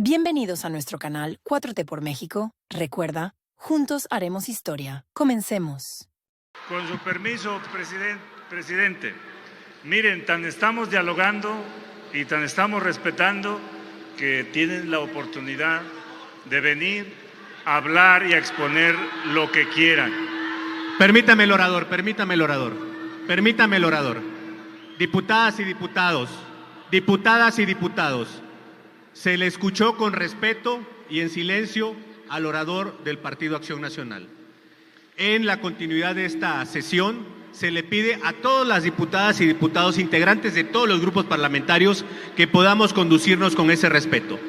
Bienvenidos a nuestro canal 4T por México. Recuerda, juntos haremos historia. Comencemos. Con su permiso, presidente. Miren, tan estamos dialogando y tan estamos respetando que tienen la oportunidad de venir a hablar y a exponer lo que quieran. Permítame el orador. Diputadas y diputados, se le escuchó con respeto y en silencio al orador del Partido Acción Nacional. En la continuidad de esta sesión, se le pide a todas las diputadas y diputados integrantes de todos los grupos parlamentarios que podamos conducirnos con ese respeto.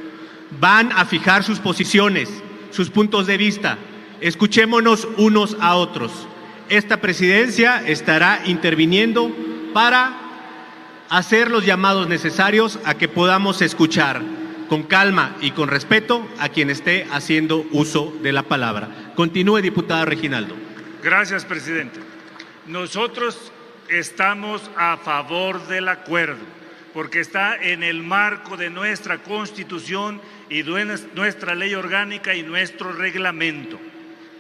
Van a fijar sus posiciones, sus puntos de vista. Escuchémonos unos a otros. Esta presidencia estará interviniendo para hacer los llamados necesarios a que podamos escuchar con calma y con respeto a quien esté haciendo uso de la palabra. Continúe, diputada Reginaldo. Gracias, presidente. Nosotros estamos a favor del acuerdo, porque está en el marco de nuestra Constitución y de nuestra ley orgánica y nuestro reglamento.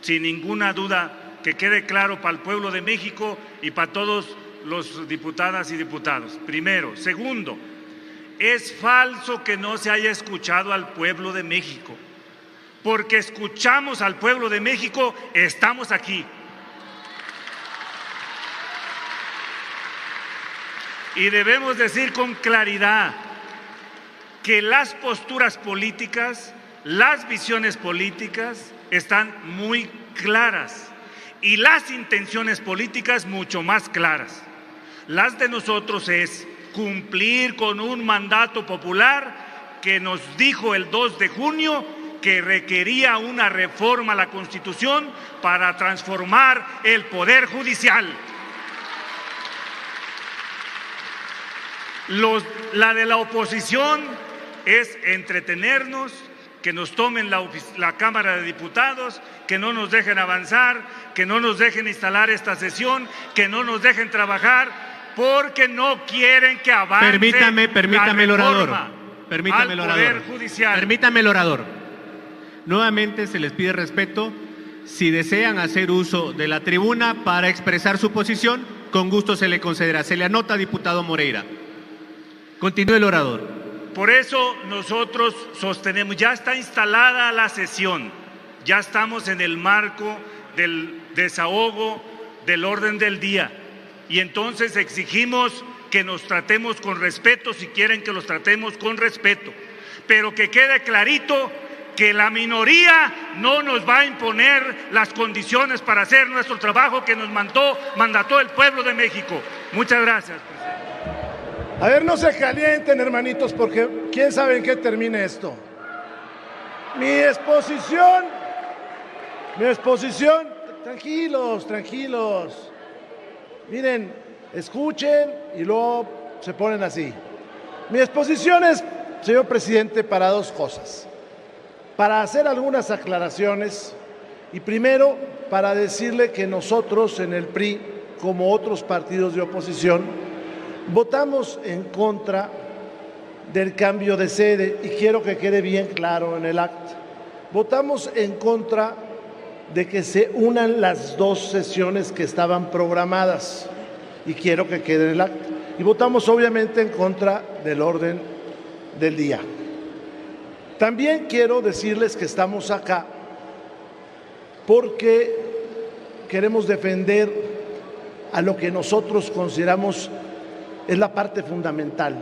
Sin ninguna duda, que quede claro para el pueblo de México y para todos los diputadas y diputados. Primero. Segundo, es falso que no se haya escuchado al pueblo de México, porque escuchamos al pueblo de México, estamos aquí. Y debemos decir con claridad que las posturas políticas, las visiones políticas están muy claras y las intenciones políticas mucho más claras. Las de nosotros es cumplir con un mandato popular que nos dijo el 2 de junio que requería una reforma a la Constitución para transformar el Poder Judicial. La de la oposición es entretenernos, que nos tomen la Cámara de Diputados, que no nos dejen avanzar, que no nos dejen instalar esta sesión, que no nos dejen trabajar, porque no quieren que avance Permítame el orador. Poder Judicial. Permítame el orador. Nuevamente se les pide respeto. Si desean hacer uso de la tribuna para expresar su posición, con gusto se le concederá. Se le anota, diputado Moreira. Continúe el orador. Por eso nosotros sostenemos, ya está instalada la sesión, ya estamos en el marco del desahogo del orden del día y entonces exigimos que nos tratemos con respeto si quieren que los tratemos con respeto, pero que quede clarito que la minoría no nos va a imponer las condiciones para hacer nuestro trabajo que nos mandató el pueblo de México. Muchas gracias, presidente. A ver, no se calienten, hermanitos, porque quién sabe en qué termine esto. Mi exposición, tranquilos. Miren, escuchen y luego se ponen así. Mi exposición es, señor presidente, para dos cosas. Para hacer algunas aclaraciones y primero para decirle que nosotros en el PRI, como otros partidos de oposición, votamos en contra del cambio de sede y quiero que quede bien claro en el acta. Votamos en contra de que se unan las dos sesiones que estaban programadas y quiero que quede en el acta. Y votamos obviamente en contra del orden del día. También quiero decirles que estamos acá porque queremos defender a lo que nosotros consideramos es la parte fundamental,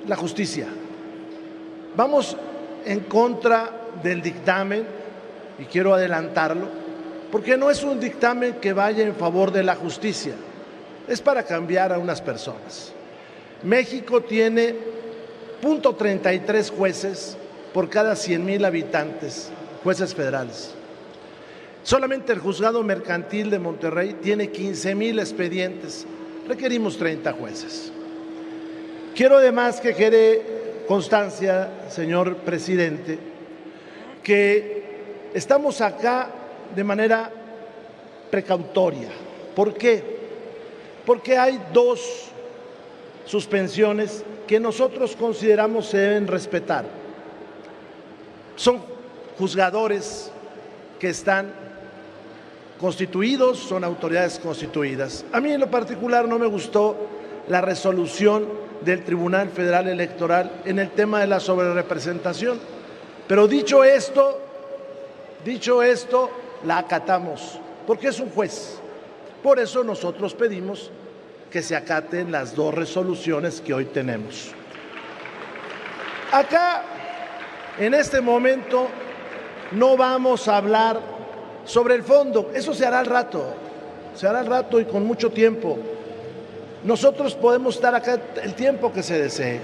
la justicia. Vamos en contra del dictamen, y quiero adelantarlo, porque no es un dictamen que vaya en favor de la justicia, es para cambiar a unas personas. México tiene 0.33 jueces por cada 100,000 habitantes, jueces federales. Solamente el Juzgado Mercantil de Monterrey tiene 15,000 expedientes, requerimos 30 jueces. Quiero además que quede constancia, señor presidente, que estamos acá de manera precautoria. ¿Por qué? Porque hay dos suspensiones que nosotros consideramos se deben respetar. Son juzgadores que están constituidos, son autoridades constituidas. A mí en lo particular no me gustó la resolución del Tribunal Federal Electoral en el tema de la sobrerepresentación, pero dicho esto, la acatamos, porque es un juez. Por eso nosotros pedimos que se acaten las dos resoluciones que hoy tenemos. Acá, en este momento, no vamos a hablar sobre el fondo, eso se hará al rato y con mucho tiempo. Nosotros podemos estar acá el tiempo que se desee.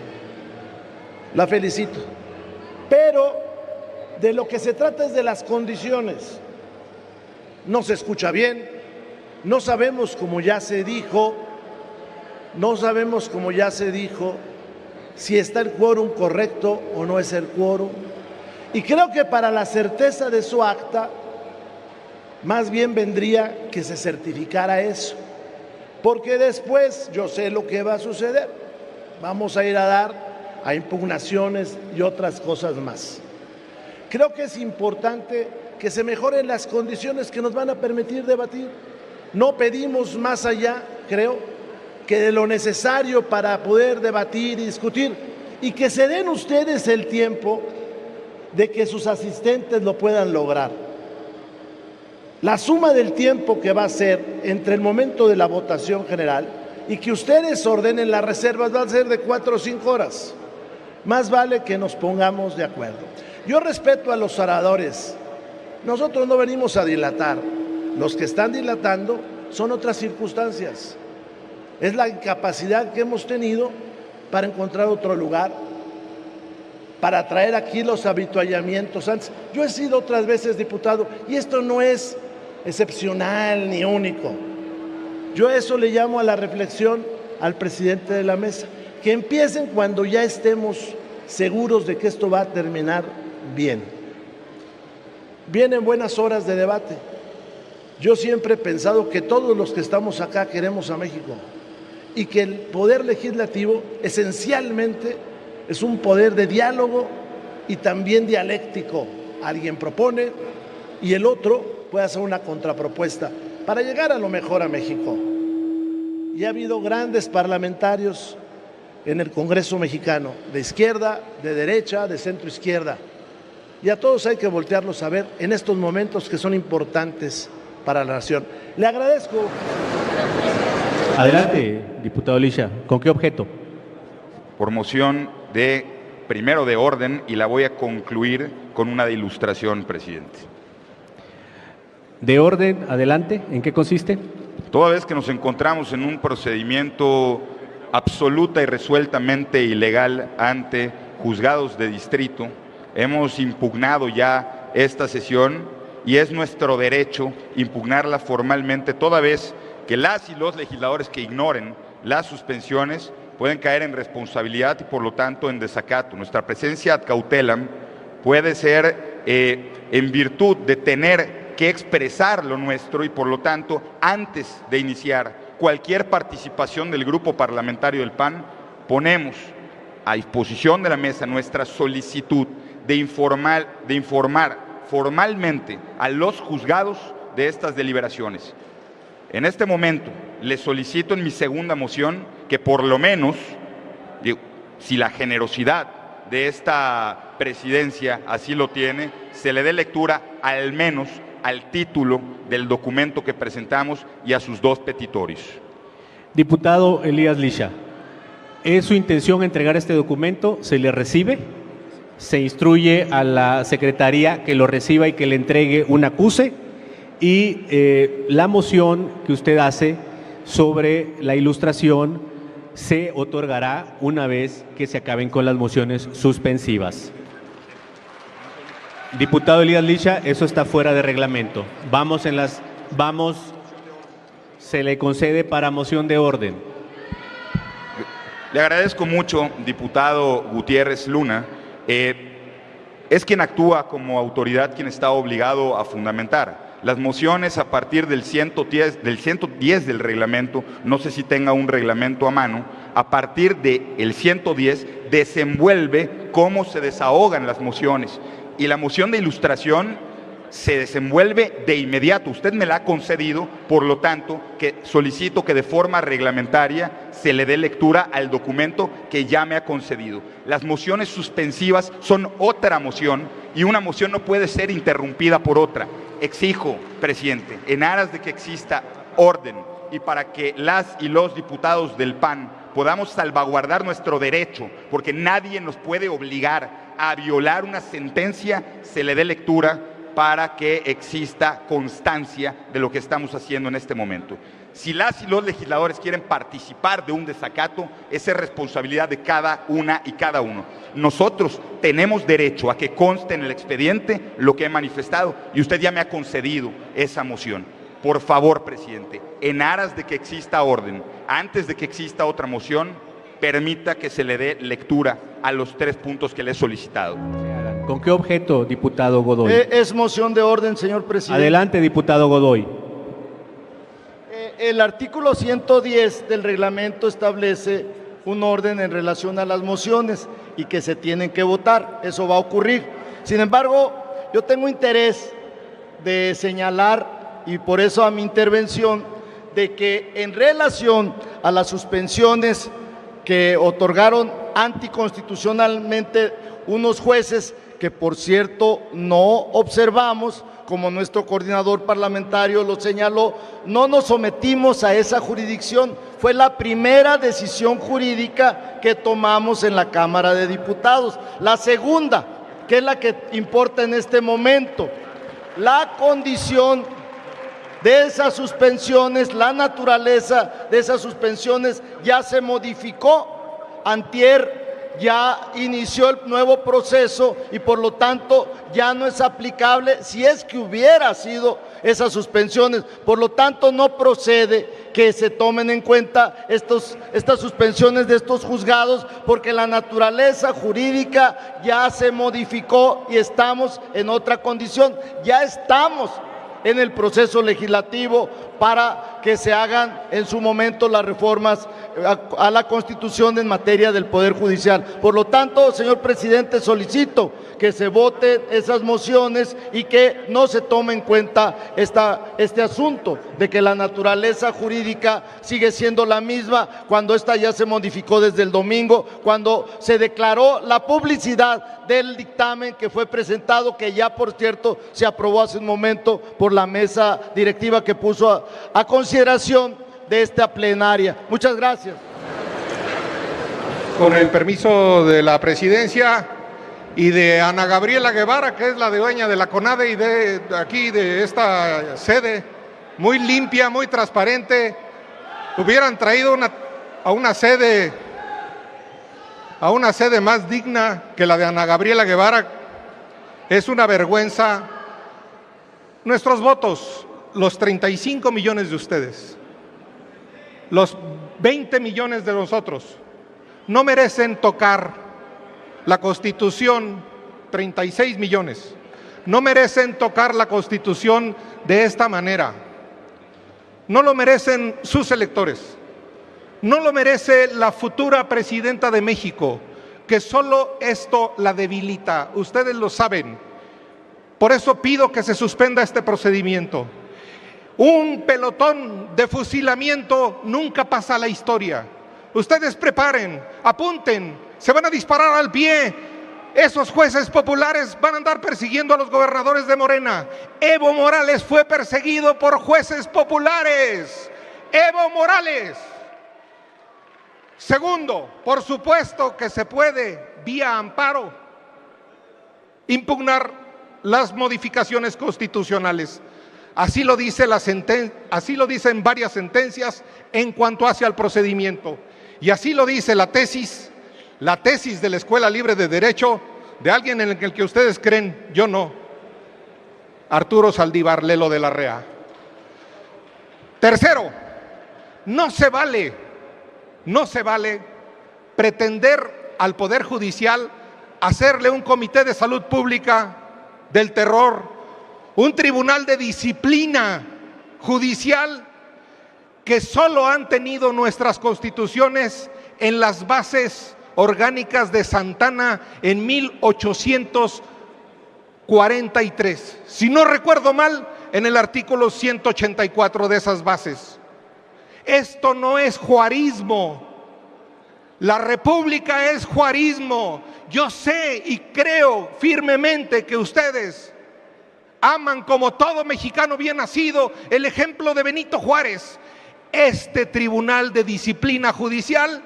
La felicito. Pero de lo que se trata es de las condiciones. No se escucha bien, no sabemos, como ya se dijo, si está el quórum correcto o no es el quórum. Y creo que para la certeza de su acta, más bien vendría que se certificara eso. Porque después yo sé lo que va a suceder. Vamos a ir a dar a impugnaciones y otras cosas más. Creo que es importante que se mejoren las condiciones que nos van a permitir debatir. No pedimos más allá, creo, que de lo necesario para poder debatir y discutir, y que se den ustedes el tiempo de que sus asistentes lo puedan lograr. La suma del tiempo que va a ser entre el momento de la votación general y que ustedes ordenen las reservas va a ser de 4 o 5 horas. Más vale que nos pongamos de acuerdo. Yo respeto a los oradores. Nosotros no venimos a dilatar. Los que están dilatando son otras circunstancias. Es la incapacidad que hemos tenido para encontrar otro lugar, para traer aquí los habituallamientos antes. Yo he sido otras veces diputado y esto no es excepcional ni único. Yo a eso le llamo a la reflexión al presidente de la mesa, que empiecen cuando ya estemos seguros de que esto va a terminar bien. Vienen buenas horas de debate. Yo siempre he pensado que todos los que estamos acá queremos a México y que el poder legislativo esencialmente es un poder de diálogo y también dialéctico. Alguien propone y el otro puede hacer una contrapropuesta para llegar a lo mejor a México. Y ha habido grandes parlamentarios en el Congreso mexicano, de izquierda, de derecha, de centro izquierda. Y a todos hay que voltearlos a ver en estos momentos que son importantes para la nación. Le agradezco. Adelante, diputado Lisha. ¿Con qué objeto? Por moción primero de orden, y la voy a concluir con una de ilustración, presidente. De orden, adelante. ¿En qué consiste? Toda vez que nos encontramos en un procedimiento absoluta y resueltamente ilegal ante juzgados de distrito, hemos impugnado ya esta sesión y es nuestro derecho impugnarla formalmente, toda vez que las y los legisladores que ignoren las suspensiones pueden caer en responsabilidad y por lo tanto en desacato. Nuestra presencia ad cautelam puede ser en virtud de tener que expresar lo nuestro y por lo tanto antes de iniciar cualquier participación del grupo parlamentario del PAN ponemos a disposición de la mesa nuestra solicitud de informar formalmente a los juzgados de estas deliberaciones. En este momento les solicito en mi segunda moción que por lo menos, si la generosidad de esta presidencia así lo tiene, se le dé lectura al menos al título del documento que presentamos y a sus dos petitorios. Diputado Elías Lisha, ¿es su intención entregar este documento? ¿Se le recibe? Se instruye a la Secretaría que lo reciba y que le entregue un acuse, y la moción que usted hace sobre la ilustración se otorgará una vez que se acaben con las mociones suspensivas. Diputado Elías Lisha, eso está fuera de reglamento. Se le concede para moción de orden. Le agradezco mucho, diputado Gutiérrez Luna. Es quien actúa como autoridad quien está obligado a fundamentar. Las mociones a partir del 110 del reglamento, no sé si tenga un reglamento a mano, a partir del 110 desenvuelve cómo se desahogan las mociones. y la moción de ilustración se desenvuelve de inmediato. Usted me la ha concedido, por lo tanto, que solicito que de forma reglamentaria se le dé lectura al documento que ya me ha concedido. Las mociones suspensivas son otra moción y una moción no puede ser interrumpida por otra. Exijo, presidente, en aras de que exista orden y para que las y los diputados del PAN podamos salvaguardar nuestro derecho, porque nadie nos puede obligar a violar una sentencia, se le dé lectura para que exista constancia de lo que estamos haciendo en este momento. Si las y los legisladores quieren participar de un desacato, esa es responsabilidad de cada una y cada uno. Nosotros tenemos derecho a que conste en el expediente lo que he manifestado y usted ya me ha concedido esa moción. Por favor, presidente, en aras de que exista orden, antes de que exista otra moción, permita que se le dé lectura a los 3 puntos que le he solicitado. ¿Con qué objeto, diputado Godoy? Es moción de orden, señor presidente. Adelante, diputado Godoy. El artículo 110 del reglamento establece un orden en relación a las mociones y que se tienen que votar. Eso va a ocurrir. Sin embargo, yo tengo interés de señalar, y por eso a mi intervención, de que en relación a las suspensiones que otorgaron anticonstitucionalmente unos jueces, que por cierto no observamos, como nuestro coordinador parlamentario lo señaló, no nos sometimos a esa jurisdicción. Fue la primera decisión jurídica que tomamos en la Cámara de Diputados. La segunda, que es la que importa en este momento, la condición de esas suspensiones, la naturaleza de esas suspensiones ya se modificó. Antier ya inició el nuevo proceso y por lo tanto ya no es aplicable si es que hubiera sido esas suspensiones. Por lo tanto, no procede que se tomen en cuenta estas suspensiones de estos juzgados, porque la naturaleza jurídica ya se modificó y estamos en otra condición. Ya estamos en el proceso legislativo para que se hagan en su momento las reformas a la Constitución en materia del Poder Judicial. Por lo tanto, señor presidente, solicito que se voten esas mociones y que no se tome en cuenta este asunto de que la naturaleza jurídica sigue siendo la misma cuando esta ya se modificó desde el domingo, cuando se declaró la publicidad del dictamen que fue presentado, que ya por cierto se aprobó hace un momento por la mesa directiva que puso a consideración de esta plenaria. Muchas gracias. Con el permiso de la presidencia y de Ana Gabriela Guevara, que es la dueña de la CONADE y de aquí, de esta sede, muy limpia, muy transparente, hubieran traído a una sede más digna que la de Ana Gabriela Guevara. Es una vergüenza. Nuestros votos, los 35 millones de ustedes, los 20 millones de nosotros, no merecen tocar la Constitución. 36 millones, no merecen tocar la Constitución de esta manera. No lo merecen sus electores, no lo merece la futura presidenta de México, que solo esto la debilita. Ustedes lo saben. Por eso pido que se suspenda este procedimiento. Un pelotón de fusilamiento nunca pasa a la historia. Ustedes preparen, apunten, se van a disparar al pie. Esos jueces populares van a andar persiguiendo a los gobernadores de Morena. Evo Morales fue perseguido por jueces populares. Evo Morales. Segundo, por supuesto que se puede, vía amparo, impugnar las modificaciones constitucionales. Así lo dice así lo dicen varias sentencias en cuanto hacia el procedimiento. Y así lo dice la tesis de la Escuela Libre de Derecho, de alguien en el que ustedes creen, yo no, Arturo Saldívar Lelo de la Rea. Tercero, no se vale pretender al Poder Judicial hacerle un comité de salud pública del terror, un tribunal de disciplina judicial que solo han tenido nuestras constituciones en las bases orgánicas de Santana en 1800 43. Si no recuerdo mal, en el artículo 184 de esas bases. Esto no es juarismo. La república es juarismo. Yo sé y creo firmemente que ustedes aman, como todo mexicano bien nacido, el ejemplo de Benito Juárez. Este Tribunal de Disciplina Judicial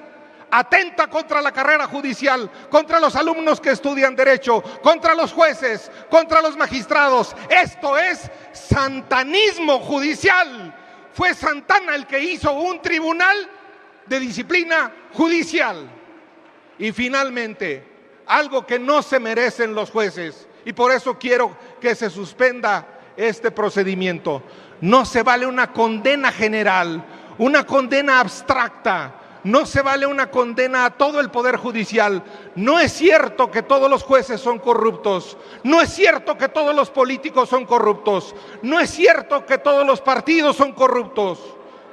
atenta contra la carrera judicial, contra los alumnos que estudian derecho, contra los jueces, contra los magistrados. Esto es santanismo judicial. Fue Santana el que hizo un tribunal de disciplina judicial. Y finalmente, algo que no se merecen los jueces, y por eso quiero que se suspenda este procedimiento. No se vale una condena general, una condena abstracta. No se vale una condena a todo el Poder Judicial. No es cierto que todos los jueces son corruptos. No es cierto que todos los políticos son corruptos. No es cierto que todos los partidos son corruptos.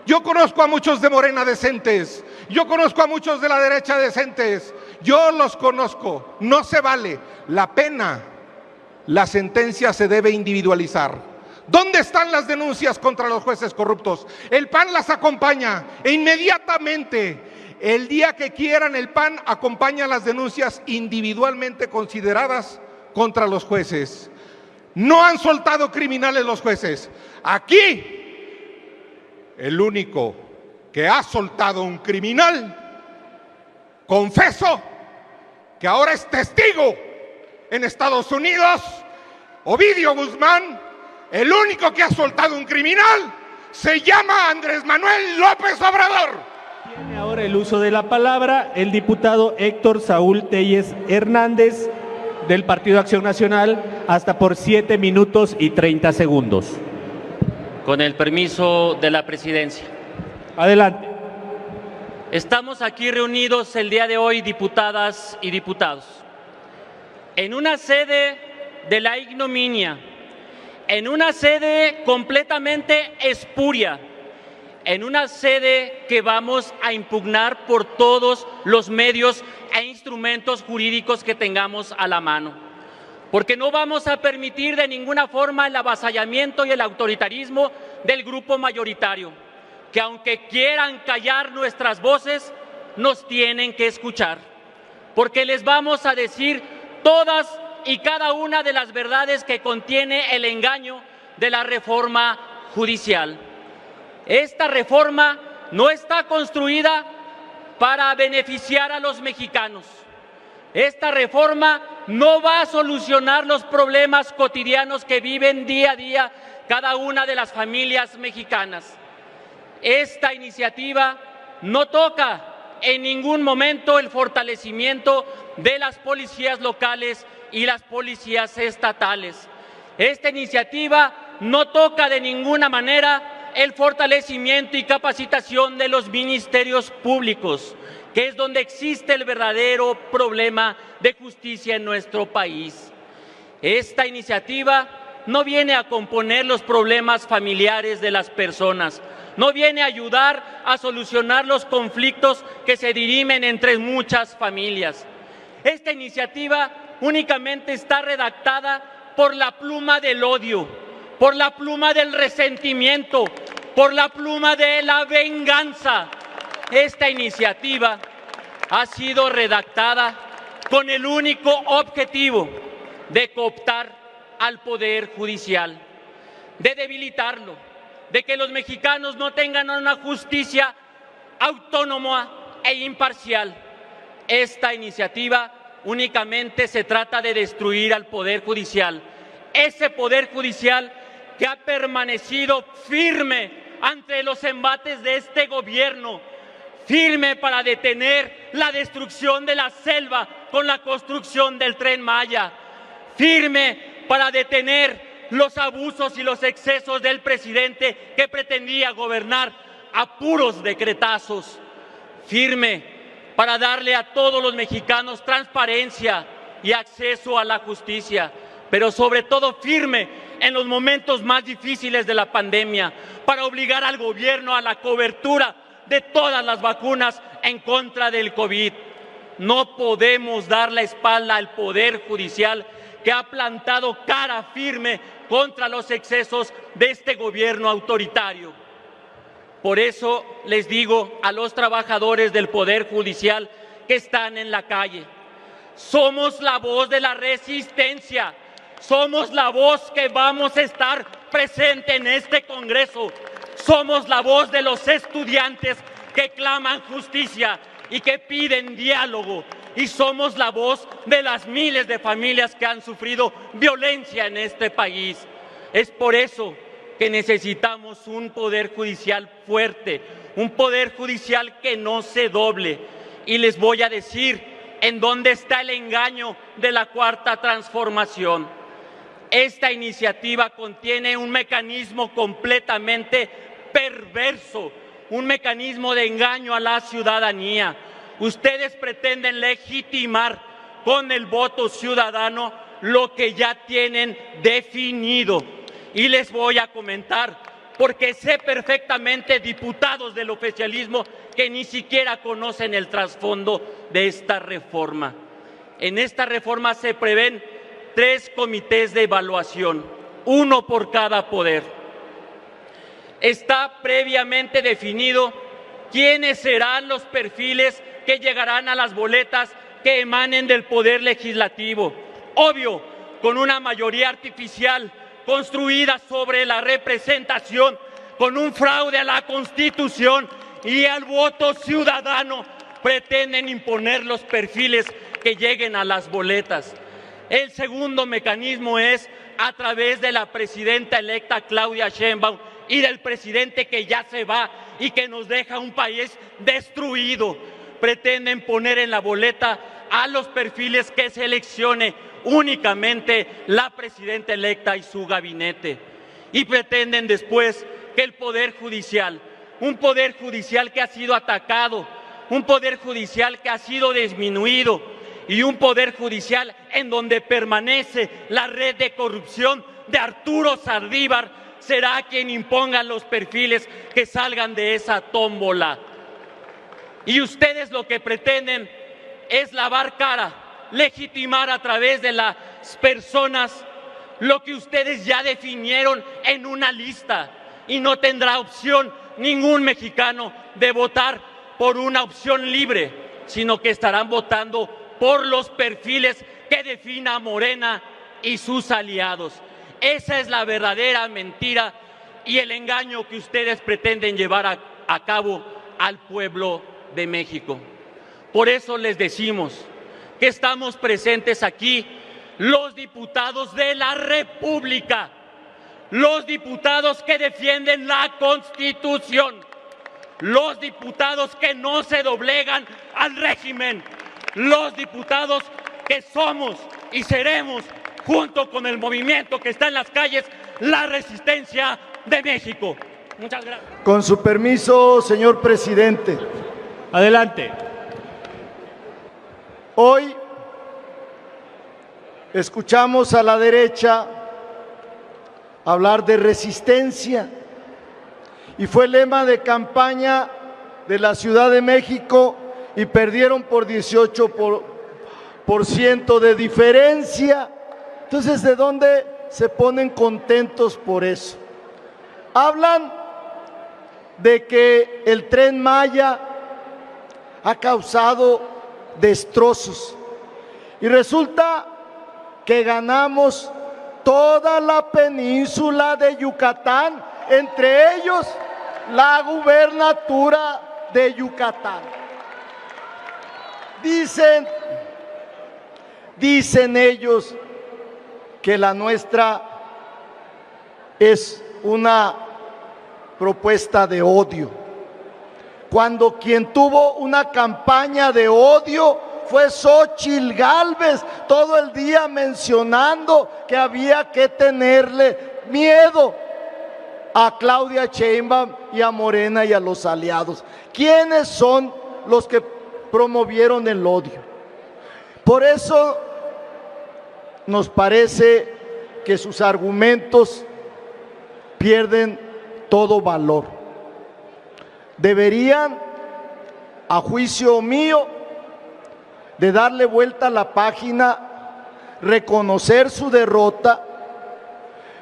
Yo conozco a muchos de Morena decentes. Yo conozco a muchos de la derecha decentes. Yo los conozco. No se vale. La pena, la sentencia se debe individualizar. ¿Dónde están las denuncias contra los jueces corruptos? El PAN las acompaña e inmediatamente, el día que quieran, el PAN acompaña las denuncias individualmente consideradas contra los jueces. No han soltado criminales los jueces. Aquí, el único que ha soltado un criminal, confeso que ahora es testigo en Estados Unidos, Ovidio Guzmán. El único que ha soltado un criminal se llama Andrés Manuel López Obrador. Tiene ahora el uso de la palabra el diputado Héctor Saúl Telles Hernández del Partido Acción Nacional, hasta por 7 minutos y 30 segundos. Con el permiso de la presidencia. Adelante. Estamos aquí reunidos el día de hoy, diputadas y diputados, en una sede de la ignominia, en una sede completamente espuria, en una sede que vamos a impugnar por todos los medios e instrumentos jurídicos que tengamos a la mano, porque no vamos a permitir de ninguna forma el avasallamiento y el autoritarismo del grupo mayoritario, que aunque quieran callar nuestras voces, nos tienen que escuchar, porque les vamos a decir todas y cada una de las verdades que contiene el engaño de la reforma judicial. Esta reforma no está construida para beneficiar a los mexicanos. Esta reforma no va a solucionar los problemas cotidianos que viven día a día cada una de las familias mexicanas. Esta iniciativa no toca en ningún momento el fortalecimiento de las policías locales y las policías estatales. Esta iniciativa no toca de ninguna manera el fortalecimiento y capacitación de los ministerios públicos, que es donde existe el verdadero problema de justicia en nuestro país. Esta iniciativa no viene a componer los problemas familiares de las personas, no viene a ayudar a solucionar los conflictos que se dirimen entre muchas familias. Esta iniciativa únicamente está redactada por la pluma del odio, por la pluma del resentimiento, por la pluma de la venganza. Esta iniciativa ha sido redactada con el único objetivo de cooptar al Poder Judicial, de debilitarlo, de que los mexicanos no tengan una justicia autónoma e imparcial. Esta iniciativa únicamente se trata de destruir al Poder Judicial, ese Poder Judicial que ha permanecido firme ante los embates de este gobierno, firme para detener la destrucción de la selva con la construcción del Tren Maya, firme para detener los abusos y los excesos del presidente que pretendía gobernar a puros decretazos, firme para darle a todos los mexicanos transparencia y acceso a la justicia, pero sobre todo firme en los momentos más difíciles de la pandemia, para obligar al gobierno a la cobertura de todas las vacunas en contra del COVID. No podemos dar la espalda al Poder Judicial, que ha plantado cara firme contra los excesos de este gobierno autoritario. Por eso les digo a los trabajadores del Poder Judicial que están en la calle: somos la voz de la resistencia, somos la voz que vamos a estar presente en este Congreso, somos la voz de los estudiantes que claman justicia y que piden diálogo, y somos la voz de las miles de familias que han sufrido violencia en este país. Es por eso que necesitamos un Poder Judicial fuerte, un Poder Judicial que no se doble. Y les voy a decir en dónde está el engaño de la Cuarta Transformación. Esta iniciativa contiene un mecanismo completamente perverso, un mecanismo de engaño a la ciudadanía. Ustedes pretenden legitimar con el voto ciudadano lo que ya tienen definido. Y les voy a comentar, porque sé perfectamente, diputados del oficialismo, que ni siquiera conocen el trasfondo de esta reforma. En esta reforma se prevén 3 comités de evaluación, 1 por cada poder. Está previamente definido quiénes serán los perfiles que llegarán a las boletas que emanen del Poder Legislativo. Obvio, con una mayoría artificial construida sobre la representación, con un fraude a la Constitución y al voto ciudadano, pretenden imponer los perfiles que lleguen a las boletas. El segundo mecanismo es a través de la presidenta electa Claudia Sheinbaum y del presidente que ya se va y que nos deja un país destruido. Pretenden poner en la boleta a los perfiles que seleccione únicamente la presidenta electa y su gabinete. Y pretenden después que el Poder Judicial, un Poder Judicial que ha sido atacado, un Poder Judicial que ha sido disminuido y un Poder Judicial en donde permanece la red de corrupción de Arturo Saldívar, será quien imponga los perfiles que salgan de esa tómbola. Y ustedes lo que pretenden es lavar cara, legitimar a través de las personas lo que ustedes ya definieron en una lista, y no tendrá opción ningún mexicano de votar por una opción libre, sino que estarán votando por los perfiles que defina Morena y sus aliados. Esa es la verdadera mentira y el engaño que ustedes pretenden llevar a cabo al pueblo de México. Por eso les decimos que estamos presentes aquí los diputados de la República, los diputados que defienden la Constitución, los diputados que no se doblegan al régimen, los diputados que somos y seremos, junto con el movimiento que está en las calles, la resistencia de México. Muchas gracias. Con su permiso, señor presidente. Adelante. Hoy escuchamos a la derecha hablar de resistencia y fue lema de campaña de la Ciudad de México y perdieron por 18% de diferencia. Entonces, ¿de dónde se ponen contentos por eso? Hablan de que el Tren Maya ha causado destrozos y resulta que ganamos toda la península de Yucatán, entre ellos la gubernatura de Yucatán. Dicen ellos que la nuestra es una propuesta de odio, cuando quien tuvo una campaña de odio fue Xóchitl Gálvez, todo el día mencionando que había que tenerle miedo a Claudia Sheinbaum y a Morena y a los aliados. ¿Quiénes son los que promovieron el odio? Por eso nos parece que sus argumentos pierden todo valor. Deberían, a juicio mío, de darle vuelta a la página reconocer su derrota,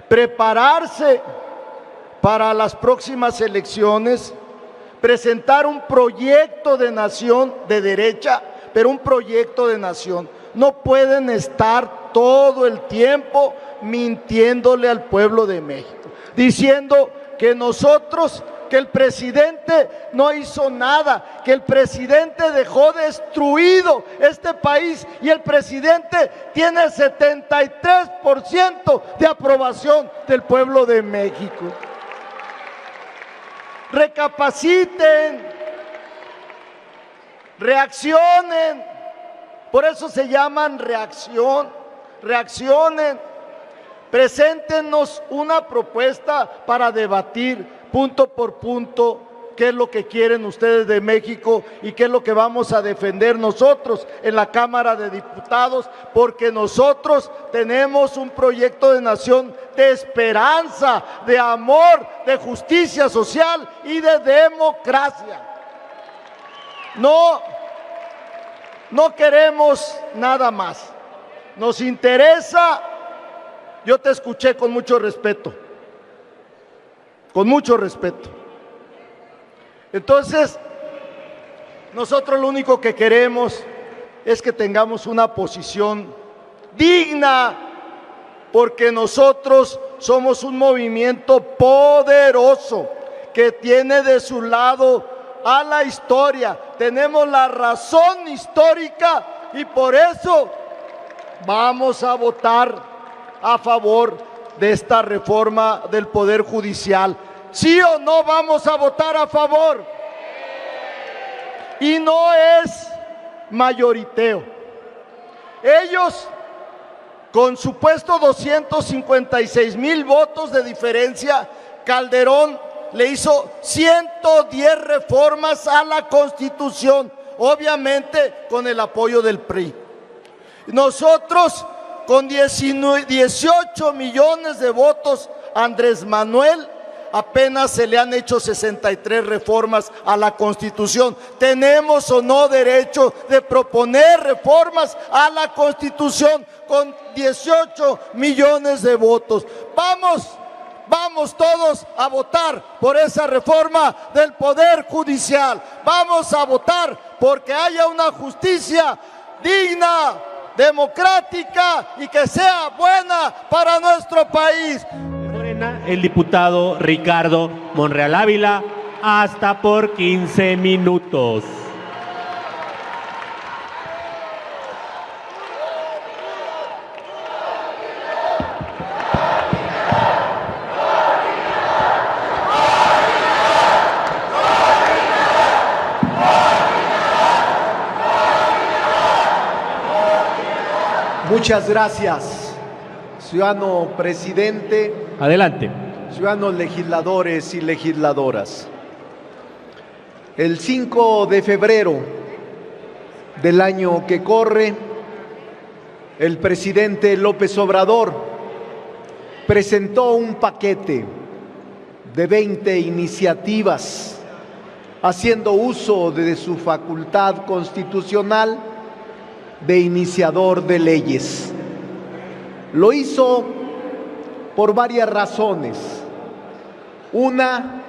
prepararse para las próximas elecciones, presentar un proyecto de nación de derecha, pero un proyecto de nación. No pueden estar todo el tiempo mintiéndole al pueblo de México, diciendo que nosotros, que el presidente no hizo nada, que el presidente dejó destruido este país y el presidente tiene 73% de aprobación del pueblo de México. Recapaciten, reaccionen, por eso se llaman reaccionen, preséntenos una propuesta para debatir punto por punto qué es lo que quieren ustedes de México y qué es lo que vamos a defender nosotros en la Cámara de Diputados, porque nosotros tenemos un proyecto de nación de esperanza, de amor, de justicia social y de democracia. No queremos nada más. Nos interesa, yo te escuché con mucho respeto. Entonces, nosotros lo único que queremos es que tengamos una posición digna, porque nosotros somos un movimiento poderoso que tiene de su lado a la historia. Tenemos la razón histórica y por eso vamos a votar a favor de esta reforma del Poder Judicial. ¿Sí o no vamos a votar a favor? Y no es mayoriteo. Ellos, con supuesto 256,000 votos de diferencia, Calderón le hizo 110 reformas a la Constitución, obviamente con el apoyo del PRI. Nosotros, con 18 millones de votos, Andrés Manuel, apenas se le han hecho 63 reformas a la Constitución. ¿Tenemos o no derecho de proponer reformas a la Constitución con 18 millones de votos? Vamos todos a votar por esa reforma del Poder Judicial. Vamos a votar porque haya una justicia digna, democrática y que sea buena para nuestro país. El diputado Ricardo Monreal Ávila, hasta por 15 minutos. Muchas gracias, ciudadano presidente. Adelante. Ciudadanos legisladores y legisladoras. El 5 de febrero del año que corre, el presidente López Obrador presentó un paquete de 20 iniciativas, haciendo uso de su facultad constitucional de iniciador de leyes. Lo hizo por varias razones. Una,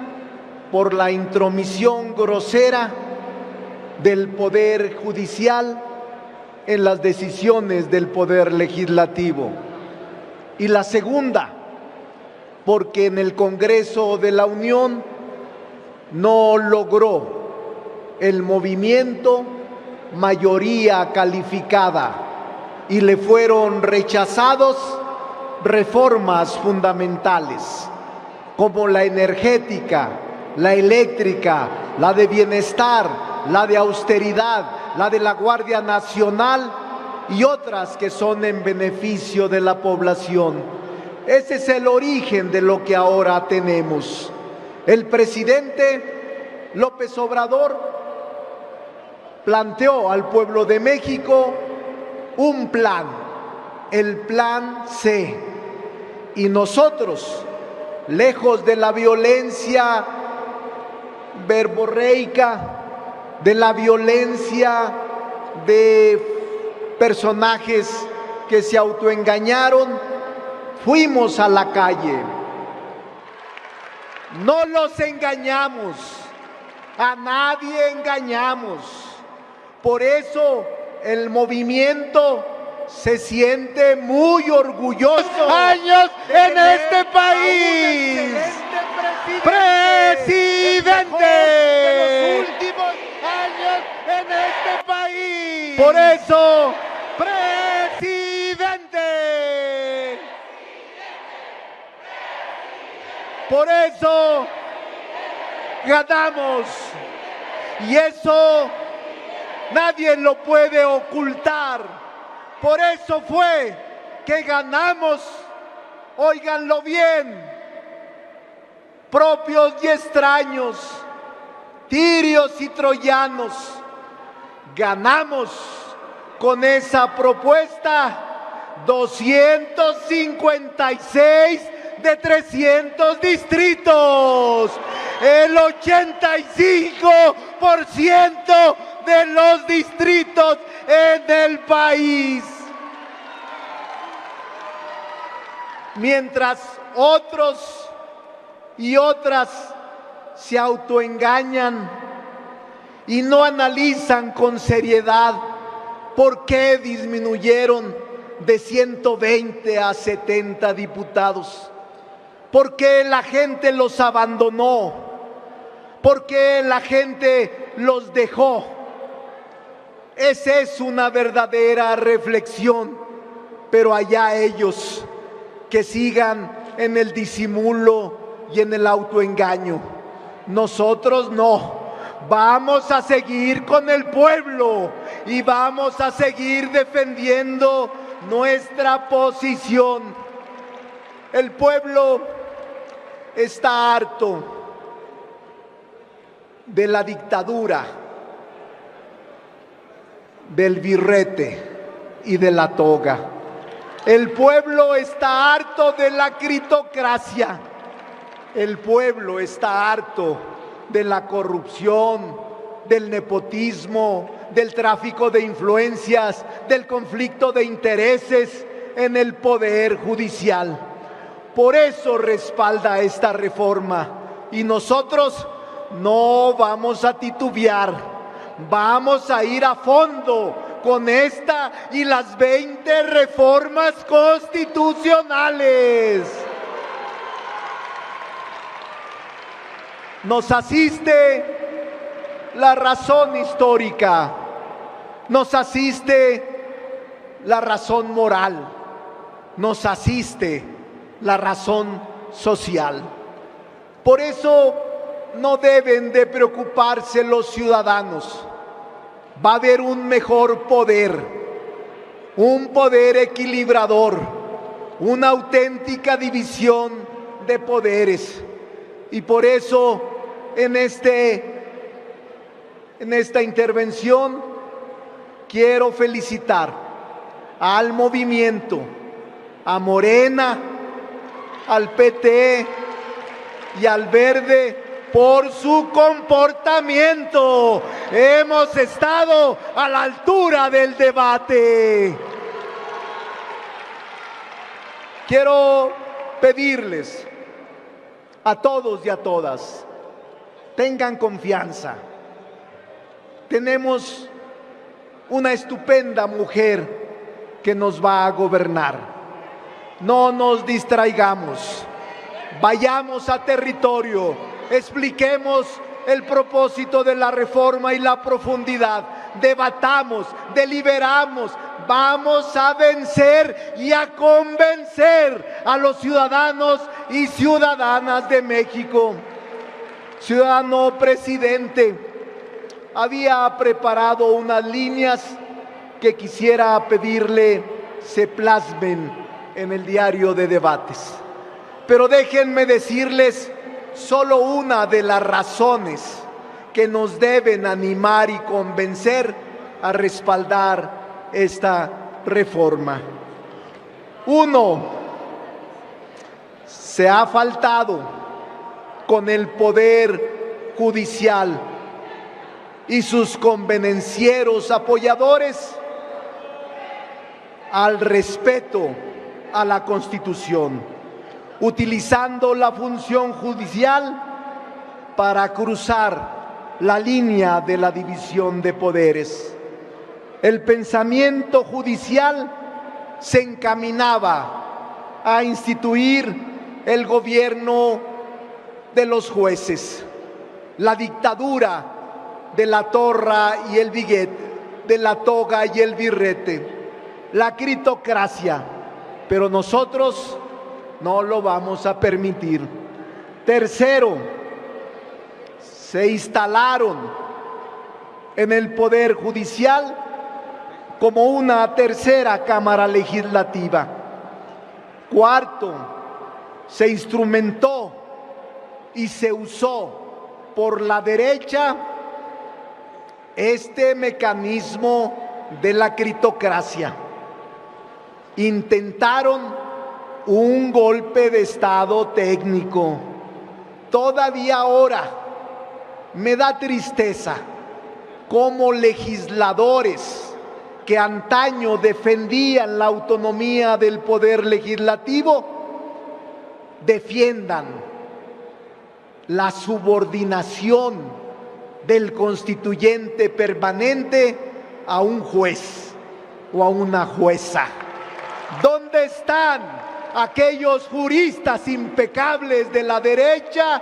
por la intromisión grosera del Poder Judicial en las decisiones del Poder Legislativo. Y la segunda, porque en el Congreso de la Unión no logró el movimiento mayoría calificada y le fueron rechazados reformas fundamentales como la energética, la eléctrica, la de bienestar, la de austeridad, la de la Guardia Nacional y otras que son en beneficio de la población. Ese es el origen de lo que ahora tenemos. El presidente López Obrador planteó al pueblo de México un plan, el Plan C, y nosotros, lejos de la violencia verborreica, de la violencia de personajes que se autoengañaron, fuimos a la calle. No los engañamos, a nadie engañamos. Por eso el movimiento se siente muy orgulloso. Años en este país. Presidente. De los últimos años en este país. Por eso, presidente. Por eso ganamos. Y eso nadie lo puede ocultar. Por eso fue que ganamos, óiganlo bien, propios y extraños, tirios y troyanos, ganamos con esa propuesta 256 de 300 distritos, el 85% de los distritos en el país. Mientras otros y otras se autoengañan y no analizan con seriedad por qué disminuyeron de 120 a 70 diputados, por qué la gente los abandonó, por qué la gente los dejó. Esa es una verdadera reflexión, pero allá ellos que sigan en el disimulo y en el autoengaño. Nosotros no. Vamos a seguir con el pueblo y vamos a seguir defendiendo nuestra posición. El pueblo está harto de la dictadura, del birrete y de la toga. El pueblo está harto de la critocracia. El pueblo está harto de la corrupción, del nepotismo, del tráfico de influencias, del conflicto de intereses en el poder judicial. Por eso respalda esta reforma y nosotros no vamos a titubear, vamos a ir a fondo con esta y las 20 reformas constitucionales. Nos asiste la razón histórica, nos asiste la razón moral, nos asiste la razón social. Por eso no deben de preocuparse los ciudadanos. Va a haber un mejor poder, un poder equilibrador, una auténtica división de poderes. Y por eso en esta intervención quiero felicitar al movimiento, a Morena, al PT y al Verde por su comportamiento. Hemos estado a la altura del debate. Quiero pedirles a todos y a todas, tengan confianza. Tenemos una estupenda mujer que nos va a gobernar. No nos distraigamos. Vayamos a territorio. Expliquemos el propósito de la reforma y la profundidad. Debatamos, deliberamos. Vamos a vencer y a convencer a los ciudadanos y ciudadanas de México. Ciudadano presidente, había preparado unas líneas que quisiera pedirle se plasmen en el diario de debates. Pero déjenme decirles solo una de las razones que nos deben animar y convencer a respaldar esta reforma. Uno, se ha faltado con el Poder Judicial y sus convenencieros apoyadores al respeto a la Constitución, utilizando la función judicial para cruzar la línea de la división de poderes. El pensamiento judicial se encaminaba a instituir el gobierno de los jueces, la dictadura de la torra y el biguete, de la toga y el birrete, la critocracia, pero nosotros no lo vamos a permitir. Tercero, se instalaron en el Poder Judicial como una tercera Cámara Legislativa. Cuarto, se instrumentó y se usó por la derecha este mecanismo de la critocracia. Intentaron un golpe de Estado técnico. Todavía ahora me da tristeza cómo legisladores que antaño defendían la autonomía del Poder Legislativo defiendan la subordinación del constituyente permanente a un juez o a una jueza. ¿Dónde están aquellos juristas impecables de la derecha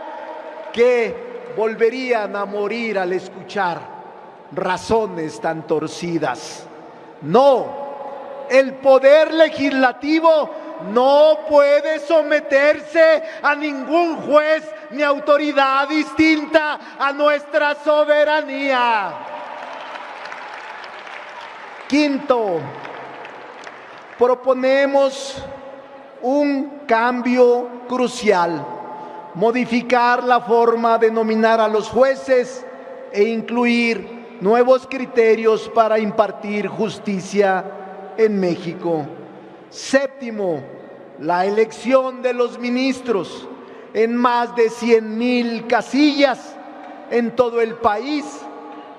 que volverían a morir al escuchar razones tan torcidas? No, el Poder Legislativo no puede someterse a ningún juez ni autoridad distinta a nuestra soberanía. Quinto, proponemos un cambio crucial, modificar la forma de nominar a los jueces e incluir nuevos criterios para impartir justicia en México. Séptimo, la elección de los ministros en más de 100,000 casillas en todo el país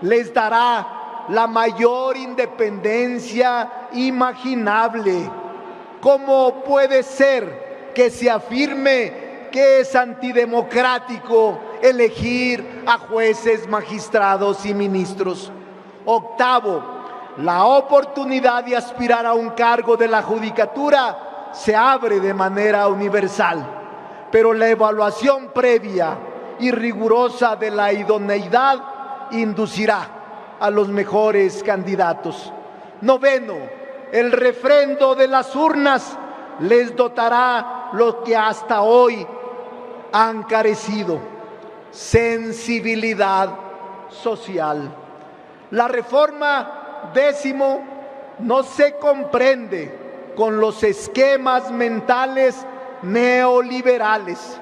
les dará la mayor independencia imaginable. ¿Cómo puede ser que se afirme que es antidemocrático elegir a jueces, magistrados y ministros? Octavo, la oportunidad de aspirar a un cargo de la judicatura se abre de manera universal, pero la evaluación previa y rigurosa de la idoneidad inducirá a los mejores candidatos. Noveno, el refrendo de las urnas les dotará lo que hasta hoy han carecido: sensibilidad social. La reforma 10º no se comprende con los esquemas mentales neoliberales.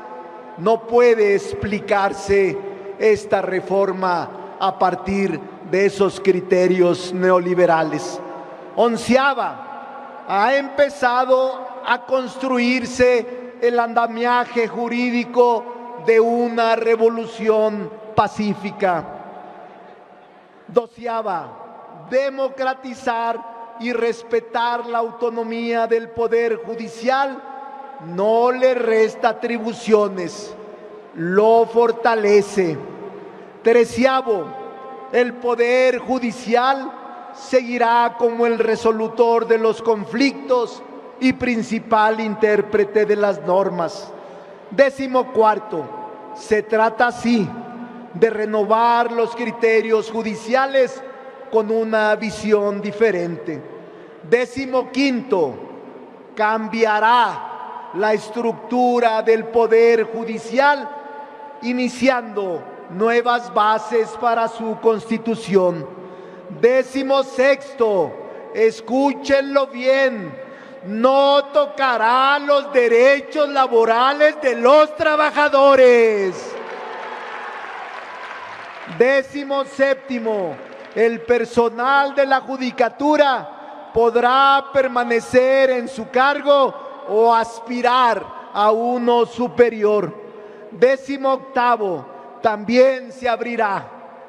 No puede explicarse esta reforma a partir de esos criterios neoliberales. Onceava, ha empezado a construirse el andamiaje jurídico de una revolución pacífica. Doceava, democratizar y respetar la autonomía del Poder Judicial no le resta atribuciones, lo fortalece. Treceavo, el Poder Judicial seguirá como el resolutor de los conflictos y principal intérprete de las normas. 14, se trata así de renovar los criterios judiciales con una visión diferente. 15, cambiará la estructura del Poder Judicial, iniciando nuevas bases para su constitución. 16, escúchenlo bien, no tocará los derechos laborales de los trabajadores. 17, el personal de la judicatura podrá permanecer en su cargo o aspirar a uno superior. 18, también se abrirá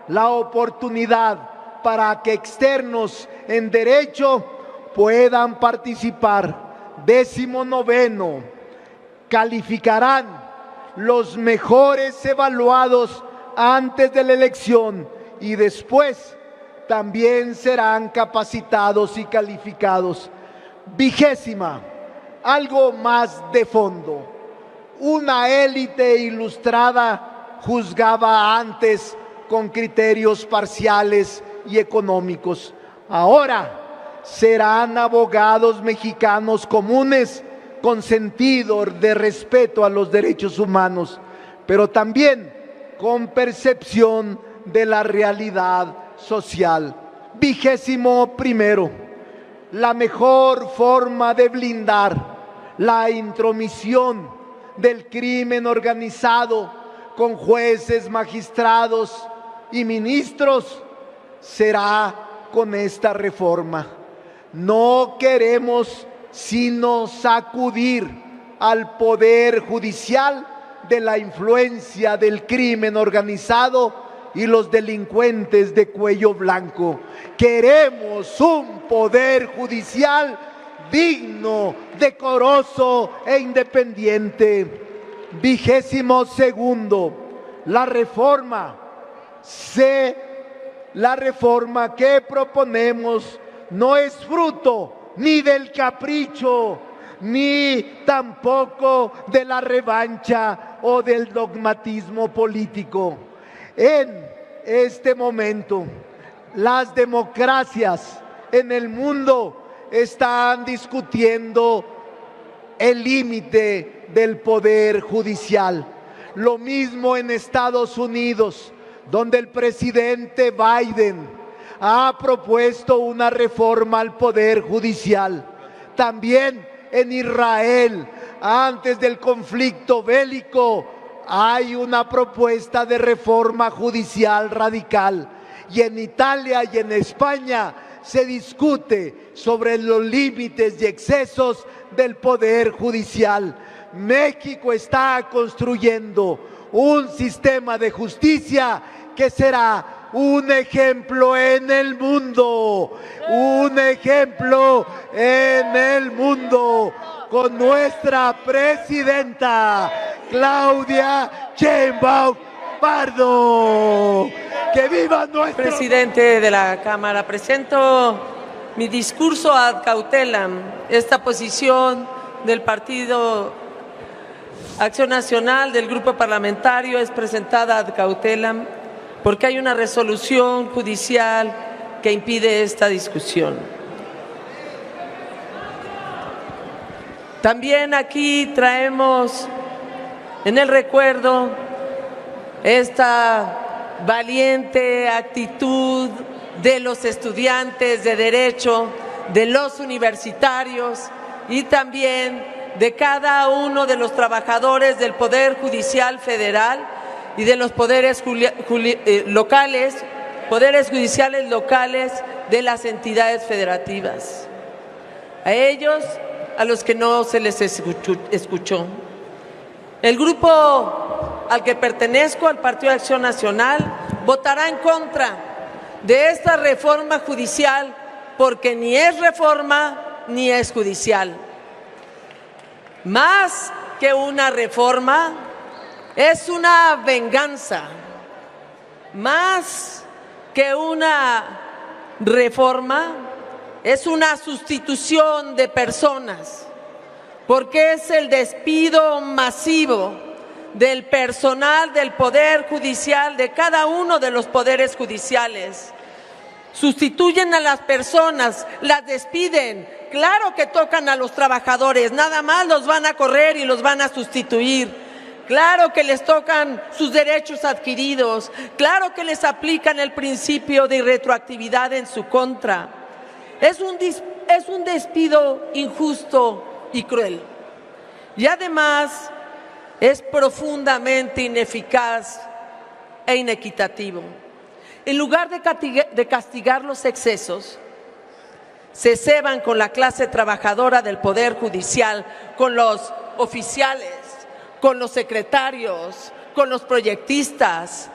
la oportunidad para que externos en derecho puedan participar. 19º, calificarán los mejores evaluados antes de la elección y después también serán capacitados y calificados. 20ª, algo más de fondo. Una élite ilustrada juzgaba antes con criterios parciales y económicos. Ahora serán abogados mexicanos comunes con sentido de respeto a los derechos humanos, pero también con percepción de la realidad social. 21º, la mejor forma de blindar la intromisión del crimen organizado con jueces, magistrados y ministros será con esta reforma. No queremos sino sacudir al Poder Judicial de la influencia del crimen organizado y los delincuentes de cuello blanco. Queremos un Poder Judicial digno, decoroso e independiente. 22º, la reforma que proponemos no es fruto ni del capricho, ni tampoco de la revancha o del dogmatismo político. En este momento, las democracias en el mundo están discutiendo el límite del Poder Judicial. Lo mismo en Estados Unidos, donde el presidente Biden ha propuesto una reforma al Poder Judicial. También en Israel, antes del conflicto bélico, hay una propuesta de reforma judicial radical. Y en Italia y en España se discute sobre los límites y excesos del Poder Judicial. México está construyendo un sistema de justicia que será un ejemplo en el mundo, un ejemplo en el mundo, con nuestra presidenta Claudia Sheinbaum Pardo. ¡Que viva nuestro presidente de la Cámara! Presento mi discurso ad cautelam. Esta posición del Partido Acción Nacional, del Grupo Parlamentario, es presentada ad cautelam porque hay una resolución judicial que impide esta discusión. También aquí traemos en el recuerdo esta valiente actitud de los estudiantes de Derecho, de los universitarios y también de cada uno de los trabajadores del Poder Judicial Federal y de los poderes judiciales locales de las entidades federativas. A ellos, a los que no se les escuchó. El grupo al que pertenezco, al Partido de Acción Nacional, votará en contra de esta reforma judicial porque ni es reforma ni es judicial. Más que una reforma, es una venganza. Más que una reforma, es una sustitución de personas, porque es el despido masivo del personal del Poder Judicial, de cada uno de los poderes judiciales. Sustituyen a las personas, las despiden. Claro que tocan a los trabajadores, nada más los van a correr y los van a sustituir. Claro que les tocan sus derechos adquiridos, claro que les aplican el principio de irretroactividad en su contra. Es un despido injusto y cruel. Y además es profundamente ineficaz e inequitativo. En lugar de castigar los excesos, se ceban con la clase trabajadora del Poder Judicial, con los oficiales, con los secretarios, con los proyectistas,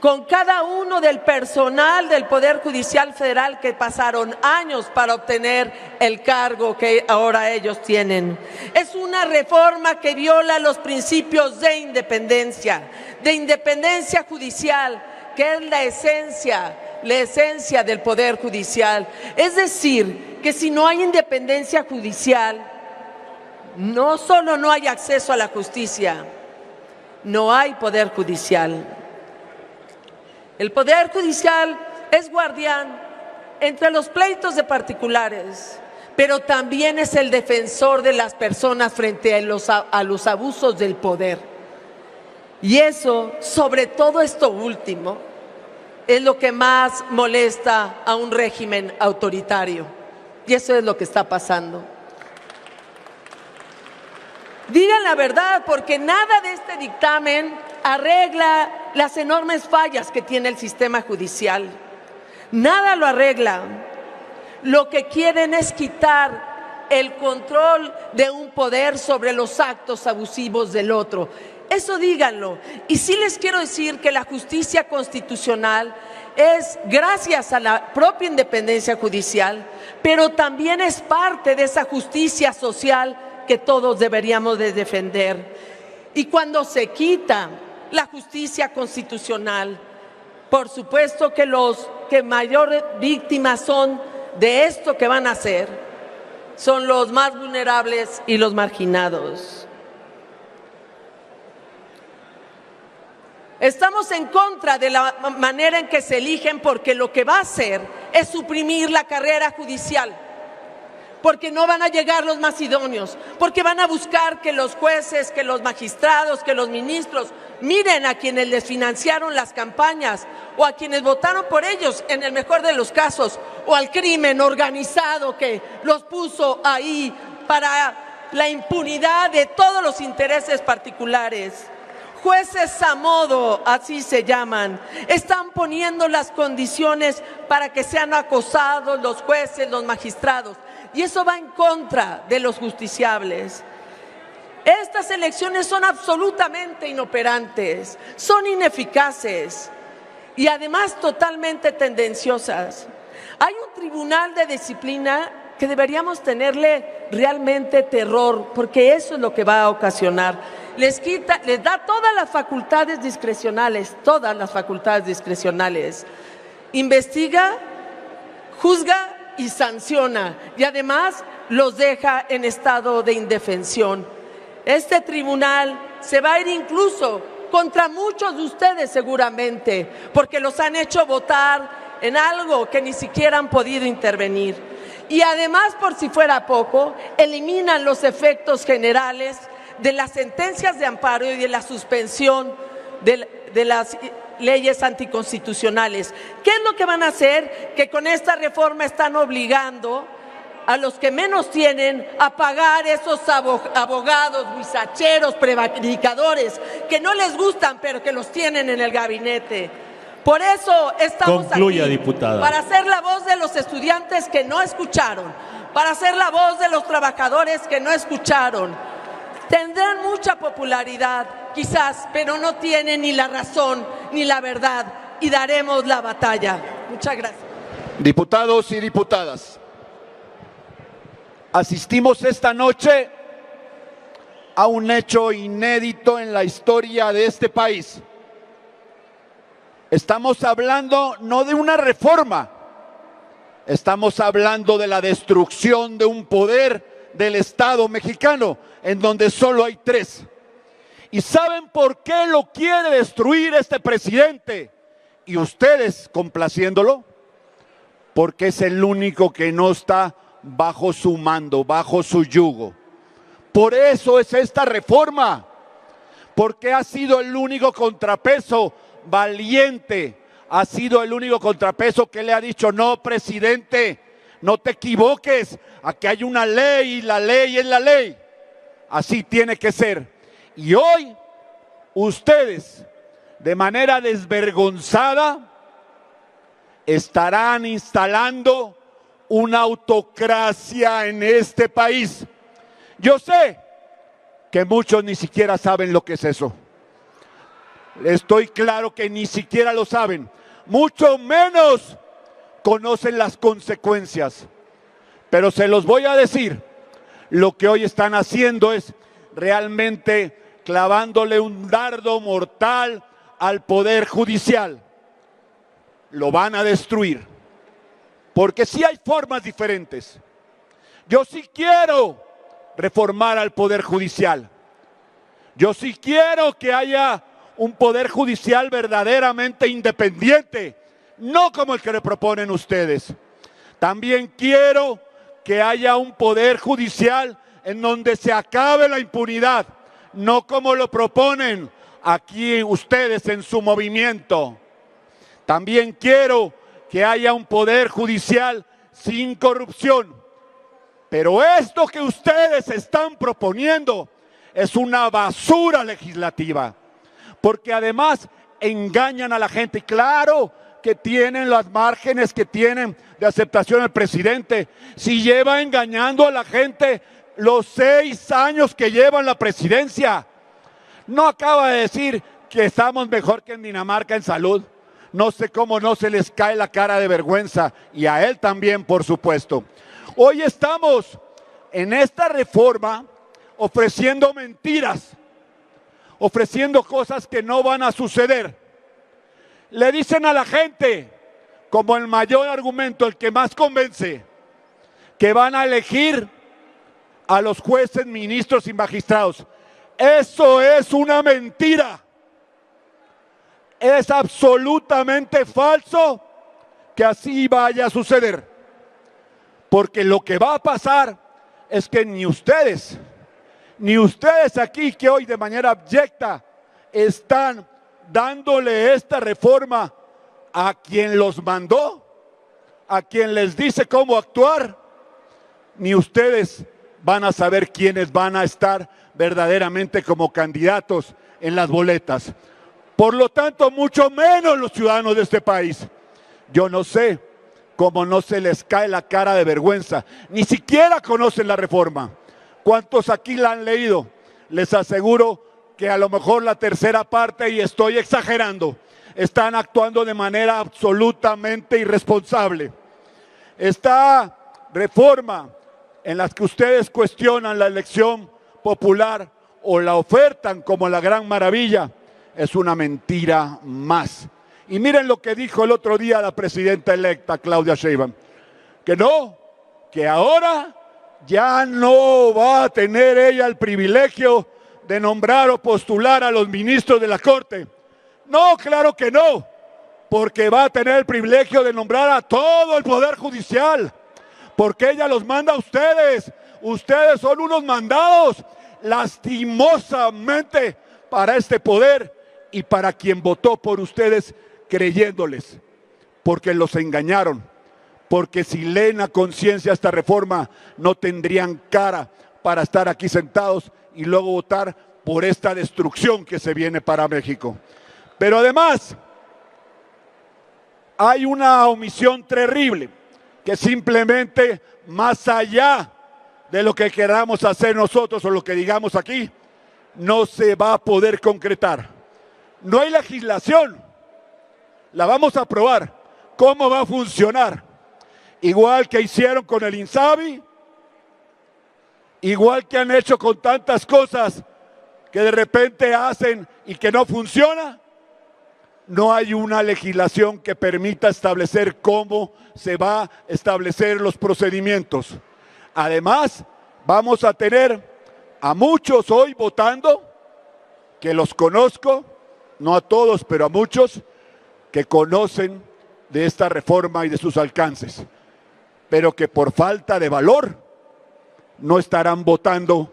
con cada uno del personal del Poder Judicial Federal que pasaron años para obtener el cargo que ahora ellos tienen. Es una reforma que viola los principios de independencia judicial, que es la esencia del Poder Judicial. Es decir, que si no hay independencia judicial, no solo no hay acceso a la justicia, no hay Poder Judicial. El Poder Judicial es guardián entre los pleitos de particulares, pero también es el defensor de las personas frente a los abusos del poder. Y eso, sobre todo esto último, es lo que más molesta a un régimen autoritario. Y eso es lo que está pasando. Digan la verdad, porque nada de este dictamen arregla las enormes fallas que tiene el sistema judicial. Nada lo arregla. Lo que quieren es quitar el control de un poder sobre los actos abusivos del otro. Eso díganlo. Y sí les quiero decir que la justicia constitucional es gracias a la propia independencia judicial, pero también es parte de esa justicia social que todos deberíamos de defender. Y cuando se quita la justicia constitucional, por supuesto que los que mayores víctimas son de esto que van a hacer, son los más vulnerables y los marginados. Estamos en contra de la manera en que se eligen, porque lo que va a hacer es suprimir la carrera judicial, porque no van a llegar los más idóneos, porque van a buscar que los jueces, que los magistrados, que los ministros miren a quienes les financiaron las campañas o a quienes votaron por ellos en el mejor de los casos, o al crimen organizado que los puso ahí para la impunidad de todos los intereses particulares. Jueces a modo, así se llaman, están poniendo las condiciones para que sean acosados los jueces, los magistrados, y eso va en contra de los justiciables. Estas elecciones son absolutamente inoperantes, son ineficaces y además totalmente tendenciosas. Hay un tribunal de disciplina que deberíamos tenerle realmente terror, porque eso es lo que va a ocasionar. Les da todas las facultades discrecionales, investiga, juzga y sanciona, y además los deja en estado de indefensión. Este tribunal se va a ir incluso contra muchos de ustedes seguramente, porque los han hecho votar en algo que ni siquiera han podido intervenir. Y además, por si fuera poco, eliminan los efectos generales de las sentencias de amparo y de la suspensión de las leyes anticonstitucionales. ¿Qué es lo que van a hacer? Que con esta reforma están obligando a los que menos tienen a pagar esos abogados, huizacheros, prevaricadores, que no les gustan, pero que los tienen en el gabinete. Por eso estamos aquí, diputada, para ser la voz de los estudiantes que no escucharon, para ser la voz de los trabajadores que no escucharon. Tendrán mucha popularidad, quizás, pero no tienen ni la razón ni la verdad, y daremos la batalla. Muchas gracias. Diputados y diputadas, asistimos esta noche a un hecho inédito en la historia de este país. Estamos hablando no de una reforma, estamos hablando de la destrucción de un poder del Estado mexicano, en donde solo hay tres. ¿Y saben por qué lo quiere destruir este presidente? Y ustedes complaciéndolo, porque es el único que no está bajo su mando, bajo su yugo. Por eso es esta reforma, porque ha sido el único contrapeso valiente, ha sido el único contrapeso que le ha dicho: no, presidente, no te equivoques, aquí hay una ley y la ley es la ley, así tiene que ser. Y hoy ustedes, de manera desvergonzada, estarán instalando una autocracia en este país. Yo sé que muchos ni siquiera saben lo que es eso, Estoy claro que ni siquiera lo saben, mucho menos conocen las consecuencias. Pero se los voy a decir, lo que hoy están haciendo es realmente clavándole un dardo mortal al Poder Judicial. Lo van a destruir, porque sí hay formas diferentes. Yo sí quiero reformar al Poder Judicial. Yo sí quiero que haya un Poder Judicial verdaderamente independiente, no como el que le proponen ustedes. También quiero que haya un Poder Judicial en donde se acabe la impunidad, no como lo proponen aquí ustedes en su movimiento. También quiero que haya un Poder Judicial sin corrupción. Pero esto que ustedes están proponiendo es una basura legislativa, porque además engañan a la gente. Claro que tienen las márgenes que tienen de aceptación del presidente. Si lleva engañando a la gente los 6 años que lleva en la presidencia. No acaba de decir que estamos mejor que en Dinamarca en salud. No sé cómo no se les cae la cara de vergüenza, y a él también, por supuesto. Hoy estamos en esta reforma ofreciendo mentiras, ofreciendo cosas que no van a suceder. Le dicen a la gente, como el mayor argumento, el que más convence, que van a elegir a los jueces, ministros y magistrados. Eso es una mentira. Es absolutamente falso que así vaya a suceder. Porque lo que va a pasar es que ni ustedes aquí que hoy de manera abyecta están dándole esta reforma a quien los mandó, a quien les dice cómo actuar, ni ustedes van a saber quiénes van a estar verdaderamente como candidatos en las boletas. Por lo tanto, mucho menos los ciudadanos de este país. Yo no sé cómo no se les cae la cara de vergüenza. Ni siquiera conocen la reforma. ¿Cuántos aquí la han leído? Les aseguro que a lo mejor la tercera parte, y estoy exagerando, están actuando de manera absolutamente irresponsable. Esta reforma en la que ustedes cuestionan la elección popular o la ofertan como la gran maravilla, es una mentira más. Y miren lo que dijo el otro día la presidenta electa Claudia Sheinbaum, que no, que ahora ya no va a tener ella el privilegio de nombrar o postular a los ministros de la Corte. No, claro que no, porque va a tener el privilegio de nombrar a todo el Poder Judicial, porque ella los manda a ustedes. Ustedes son unos mandados, lastimosamente, para este poder y para quien votó por ustedes creyéndoles, porque los engañaron, porque si leen a conciencia esta reforma no tendrían cara para estar aquí sentados y luego votar por esta destrucción que se viene para México. Pero además hay una omisión terrible que simplemente, más allá de lo que queramos hacer nosotros o lo que digamos aquí, no se va a poder concretar. No hay legislación, la vamos a aprobar. ¿Cómo va a funcionar? Igual que hicieron con el INSABI, igual que han hecho con tantas cosas que de repente hacen y que no funciona. No hay una legislación que permita establecer cómo se va a establecer los procedimientos. Además, vamos a tener a muchos hoy votando, que los conozco, no a todos, pero a muchos, que conocen de esta reforma y de sus alcances, pero que por falta de valor no estarán votando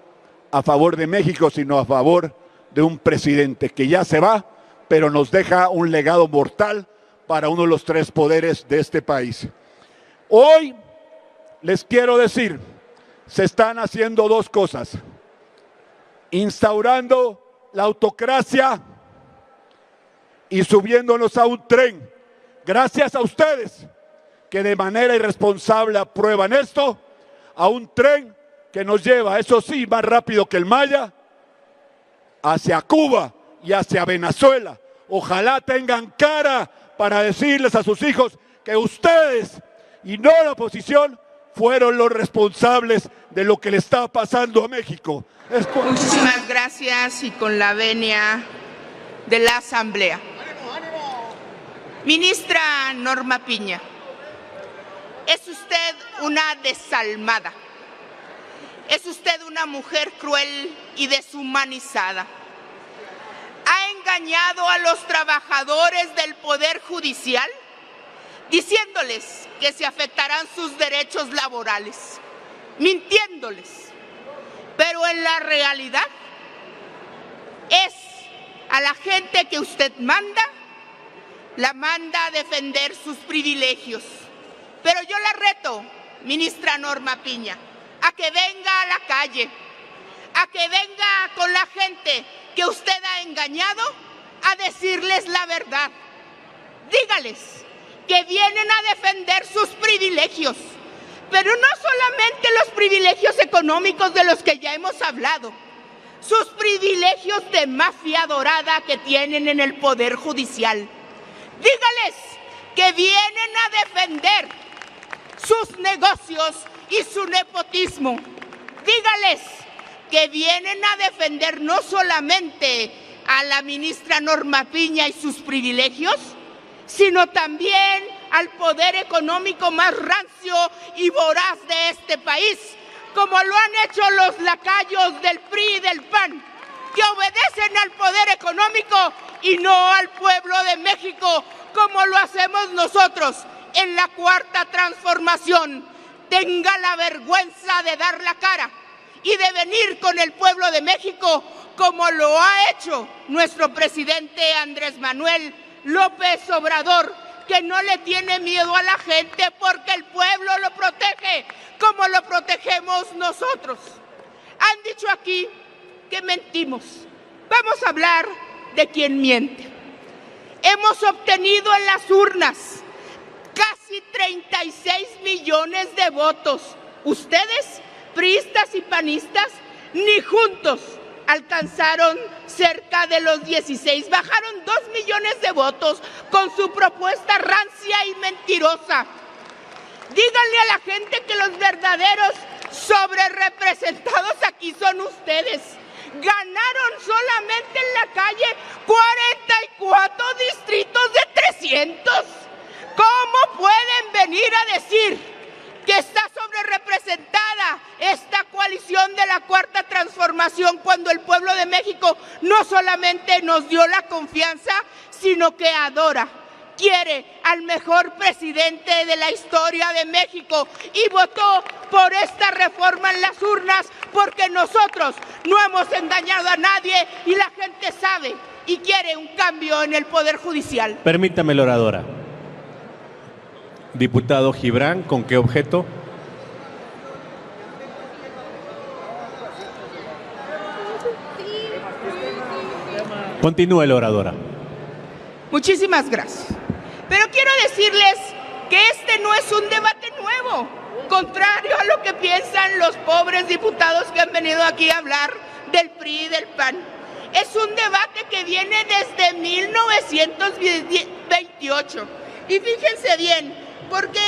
a favor de México, sino a favor de un presidente que ya se va, pero nos deja un legado mortal para uno de los 3 poderes de este país. Hoy les quiero decir, se están haciendo 2 cosas: instaurando la autocracia y subiéndonos a un tren. Gracias a ustedes que de manera irresponsable aprueban esto, a un tren que nos lleva, eso sí, más rápido que el Maya, hacia Cuba y hacia Venezuela, ojalá tengan cara para decirles a sus hijos que ustedes y no la oposición fueron los responsables de lo que le está pasando a México. Muchísimas gracias y con la venia de la Asamblea. Ministra Norma Piña, es usted una desalmada, es usted una mujer cruel y deshumanizada. Ha engañado a los trabajadores del Poder Judicial diciéndoles que se afectarán sus derechos laborales, mintiéndoles. Pero en la realidad es a la gente que usted manda, la manda a defender sus privilegios. Pero yo la reto, ministra Norma Piña, a que venga a la calle, a que venga con la gente que usted ha engañado a decirles la verdad. Dígales que vienen a defender sus privilegios, pero no solamente los privilegios económicos de los que ya hemos hablado, sus privilegios de mafia dorada que tienen en el Poder Judicial. Dígales que vienen a defender sus negocios y su nepotismo. Dígales que vienen a defender no solamente a la ministra Norma Piña y sus privilegios, sino también al poder económico más rancio y voraz de este país, como lo han hecho los lacayos del PRI y del PAN, que obedecen al poder económico y no al pueblo de México, como lo hacemos nosotros en la Cuarta Transformación. Tenga la vergüenza de dar la cara y de venir con el pueblo de México, como lo ha hecho nuestro presidente Andrés Manuel López Obrador, que no le tiene miedo a la gente porque el pueblo lo protege como lo protegemos nosotros. Han dicho aquí que mentimos. Vamos a hablar de quién miente. Hemos obtenido en las urnas casi 36 millones de votos. Ustedes, priistas y panistas, ni juntos alcanzaron cerca de los 16, bajaron 2 millones de votos con su propuesta rancia y mentirosa. Díganle a la gente que los verdaderos sobrerepresentados aquí son ustedes. Ganaron solamente en la calle 44 distritos de 300. ¿Cómo pueden venir a decir que está sobrerepresentada esta coalición de la Cuarta Transformación cuando el pueblo de México no solamente nos dio la confianza, sino que adora, quiere al mejor presidente de la historia de México y votó por esta reforma en las urnas porque nosotros no hemos engañado a nadie y la gente sabe y quiere un cambio en el Poder Judicial? Permítame, la oradora. Diputado Gibran, ¿con qué objeto? Continúe, la oradora. Muchísimas gracias. Pero quiero decirles que este no es un debate nuevo, contrario a lo que piensan los pobres diputados que han venido aquí a hablar del PRI y del PAN. Es un debate que viene desde 1928. Y fíjense bien, porque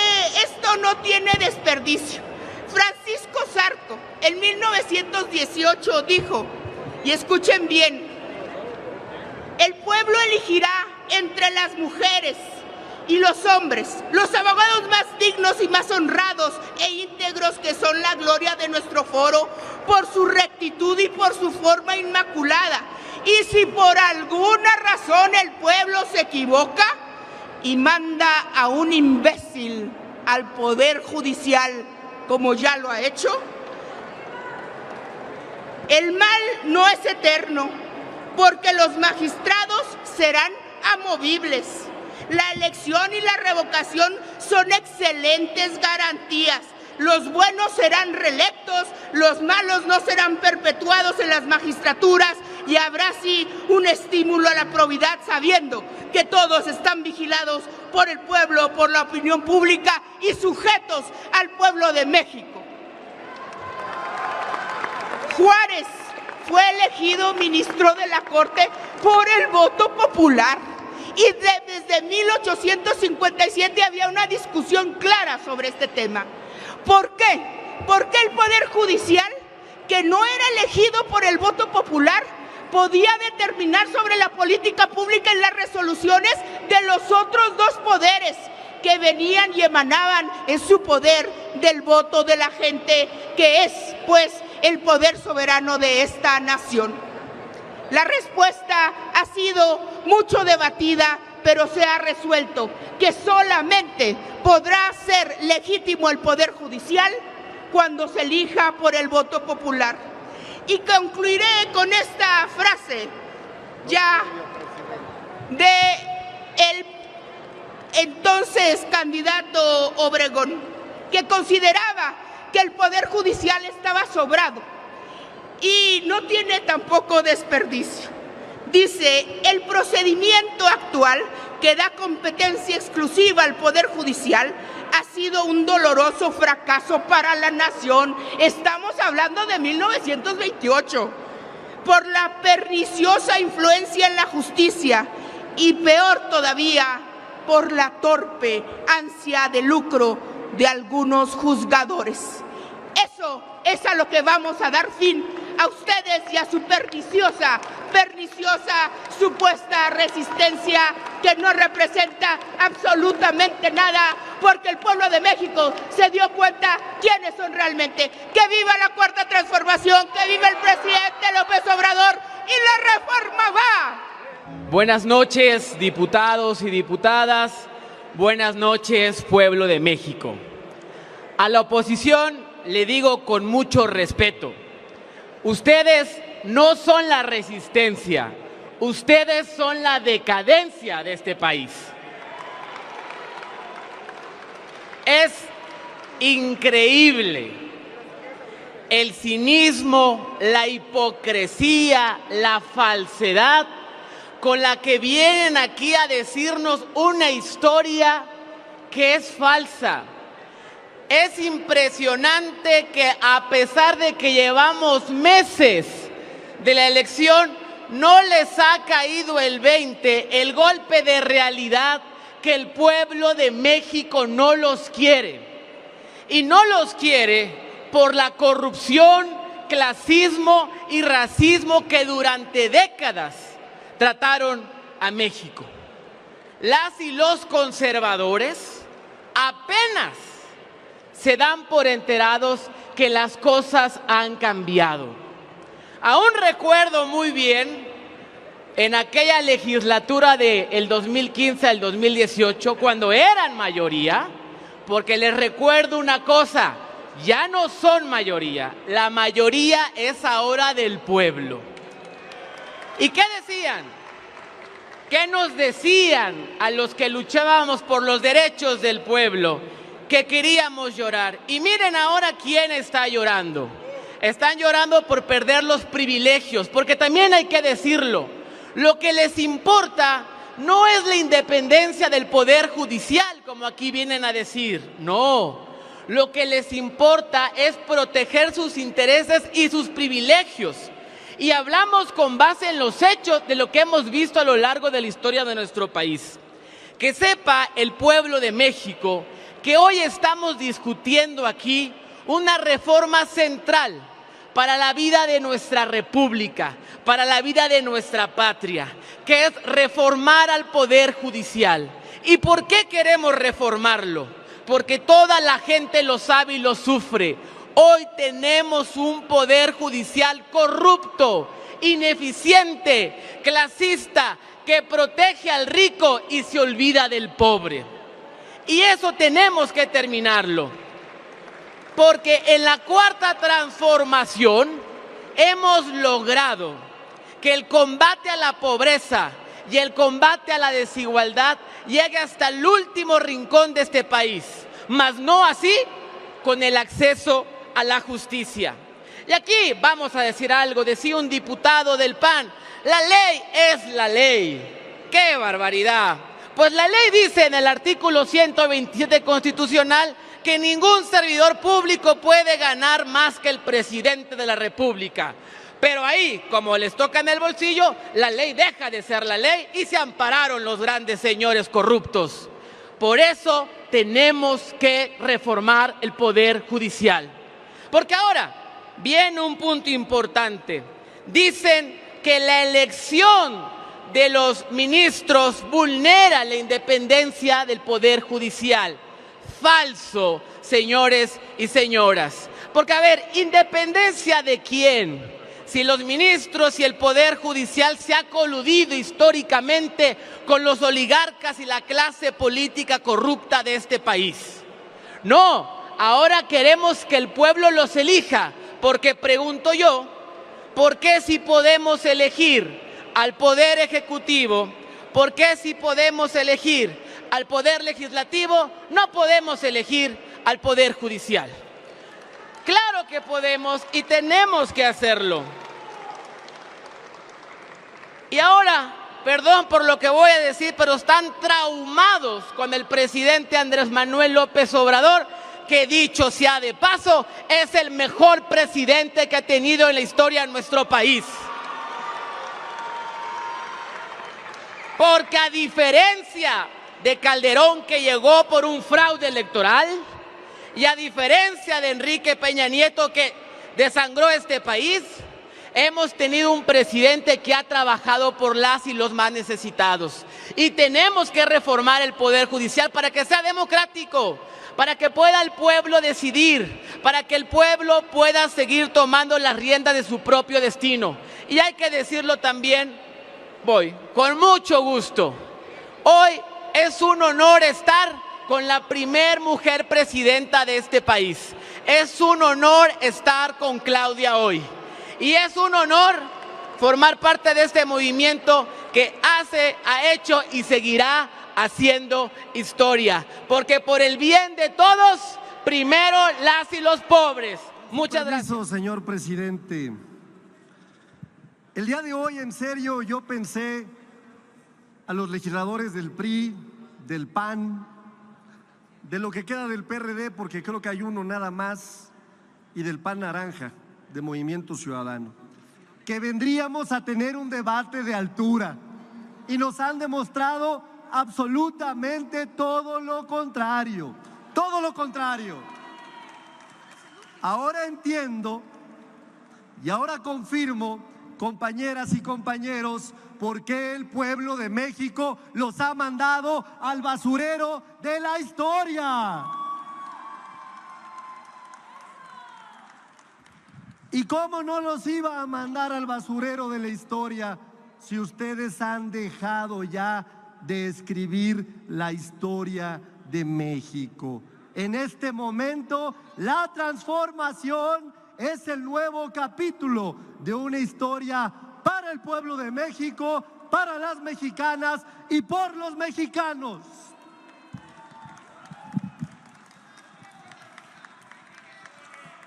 esto no tiene desperdicio. Francisco Zarco, en 1918, dijo, y escuchen bien, el pueblo elegirá entre las mujeres y los hombres, los abogados más dignos y más honrados e íntegros que son la gloria de nuestro foro, por su rectitud y por su forma inmaculada. Y si por alguna razón el pueblo se equivoca y manda a un imbécil al Poder Judicial, como ya lo ha hecho, el mal no es eterno, porque los magistrados serán amovibles. La elección y la revocación son excelentes garantías. Los buenos serán reelectos, los malos no serán perpetuados en las magistraturas y habrá así un estímulo a la probidad sabiendo que todos están vigilados por el pueblo, por la opinión pública y sujetos al pueblo de México. Juárez fue elegido ministro de la Corte por el voto popular. y desde 1857 había una discusión clara sobre este tema. ¿Por qué? Porque el Poder Judicial, que no era elegido por el voto popular, podía determinar sobre la política pública en las resoluciones de los otros dos poderes que venían y emanaban en su poder del voto de la gente, que es, pues, el poder soberano de esta nación. La respuesta ha sido mucho debatida, pero se ha resuelto que solamente podrá ser legítimo el Poder Judicial cuando se elija por el voto popular. Y concluiré con esta frase ya de el entonces candidato Obregón, que consideraba que el Poder Judicial estaba sobrado y no tiene tampoco desperdicio. Dice: el procedimiento actual, que da competencia exclusiva al Poder Judicial, ha sido un doloroso fracaso para la nación. Estamos hablando de 1928. Por la perniciosa influencia en la justicia y, peor todavía, por la torpe ansia de lucro de algunos juzgadores. Eso es a lo que vamos a dar fin a ustedes y a su perniciosa supuesta resistencia, que no representa absolutamente nada, porque el pueblo de México se dio cuenta quiénes son realmente. ¡Que viva la Cuarta Transformación! ¡Que viva el presidente López Obrador! ¡Y la reforma va! Buenas noches, diputados y diputadas. Buenas noches, pueblo de México. A la oposición le digo con mucho respeto: ustedes no son la resistencia, ustedes son la decadencia de este país. Es increíble el cinismo, la hipocresía, la falsedad con la que vienen aquí a decirnos una historia que es falsa. Es impresionante que, a pesar de que llevamos meses de la elección, no les ha caído el 20, el golpe de realidad, que el pueblo de México no los quiere. Y no los quiere por la corrupción, clasismo y racismo que durante décadas trataron a México. Las y los conservadores apenas se dan por enterados que las cosas han cambiado. Aún recuerdo muy bien en aquella legislatura del 2015 al 2018, cuando eran mayoría, porque les recuerdo una cosa: ya no son mayoría, la mayoría es ahora del pueblo. ¿Y qué decían? ¿Qué nos decían a los que luchábamos por los derechos del pueblo? Que queríamos llorar. Y miren ahora quién está llorando. Están llorando por perder los privilegios, porque también hay que decirlo, lo que les importa no es la independencia del Poder Judicial, como aquí vienen a decir. No, lo que les importa es proteger sus intereses y sus privilegios. Y hablamos con base en los hechos de lo que hemos visto a lo largo de la historia de nuestro país. Que sepa el pueblo de México que hoy estamos discutiendo aquí una reforma central para la vida de nuestra república, para la vida de nuestra patria, que es reformar al Poder Judicial. ¿Y por qué queremos reformarlo? Porque toda la gente lo sabe y lo sufre. Hoy tenemos un Poder Judicial corrupto, ineficiente, clasista, que protege al rico y se olvida del pobre. Y eso tenemos que terminarlo, porque en la Cuarta Transformación hemos logrado que el combate a la pobreza y el combate a la desigualdad llegue hasta el último rincón de este país, mas no así con el acceso a la justicia. Y aquí vamos a decir algo, decía un diputado del PAN: la ley es la ley. ¡Qué barbaridad! Pues la ley dice en el artículo 127 constitucional que ningún servidor público puede ganar más que el presidente de la República. Pero ahí, como les toca en el bolsillo, la ley deja de ser la ley y se ampararon los grandes señores corruptos. Por eso tenemos que reformar el Poder Judicial. Porque ahora viene un punto importante. Dicen que la elección de los ministros vulnera la independencia del Poder Judicial. Falso, señores y señoras. Porque, a ver, ¿independencia de quién? Si los ministros y el Poder Judicial se ha coludido históricamente con los oligarcas y la clase política corrupta de este país. No, ahora queremos que el pueblo los elija, porque pregunto yo, ¿por qué si podemos elegir al Poder Ejecutivo, por qué si podemos elegir al Poder Legislativo, no podemos elegir al Poder Judicial? Claro que podemos y tenemos que hacerlo. Y ahora, perdón por lo que voy a decir, pero están traumados con el presidente Andrés Manuel López Obrador, que dicho sea de paso, es el mejor presidente que ha tenido en la historia de nuestro país. Porque a diferencia de Calderón, que llegó por un fraude electoral, y a diferencia de Enrique Peña Nieto, que desangró este país, hemos tenido un presidente que ha trabajado por las y los más necesitados. Y tenemos que reformar el Poder Judicial para que sea democrático, para que pueda el pueblo decidir, para que el pueblo pueda seguir tomando las riendas de su propio destino. Y hay que decirlo también, voy, con mucho gusto. Hoy es un honor estar con la primer mujer presidenta de este país. Es un honor estar con Claudia hoy. Y es un honor formar parte de este movimiento que ha hecho y seguirá haciendo historia. Porque por el bien de todos, primero las y los pobres. Muchas gracias. Señor presidente. El día de hoy, en serio, yo pensé a los legisladores del PRI, del PAN, de lo que queda del PRD, porque creo que hay uno nada más, y del PAN naranja, de Movimiento Ciudadano, que vendríamos a tener un debate de altura, y nos han demostrado absolutamente todo lo contrario, todo lo contrario. Ahora entiendo y ahora confirmo, compañeras y compañeros, por qué el pueblo de México los ha mandado al basurero de la historia. ¿Y cómo no los iba a mandar al basurero de la historia si ustedes han dejado ya de escribir la historia de México? En este momento, la transformación es el nuevo capítulo de una historia para el pueblo de México, para las mexicanas y por los mexicanos.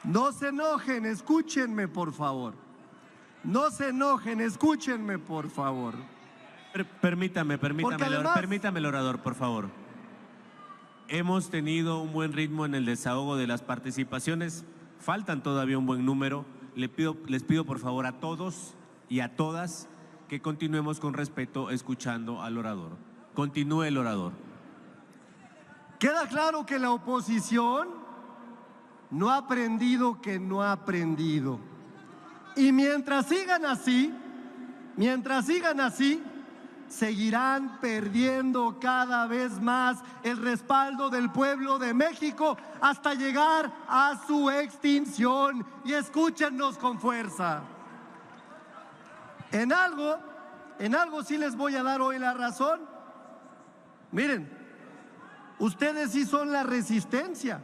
No se enojen, escúchenme por favor. No se enojen, escúchenme por favor. Permítame, el orador, por favor. Hemos tenido un buen ritmo en el desahogo de las participaciones. Faltan todavía un buen número. Les pido por favor a todos y a todas que continuemos con respeto escuchando al orador. Continúe el orador. Queda claro que la oposición no ha aprendido que no ha aprendido. Y mientras sigan así, seguirán perdiendo cada vez más el respaldo del pueblo de México hasta llegar a su extinción. Y escúchennos con fuerza. En algo sí les voy a dar hoy la razón. Miren, ustedes sí son la resistencia,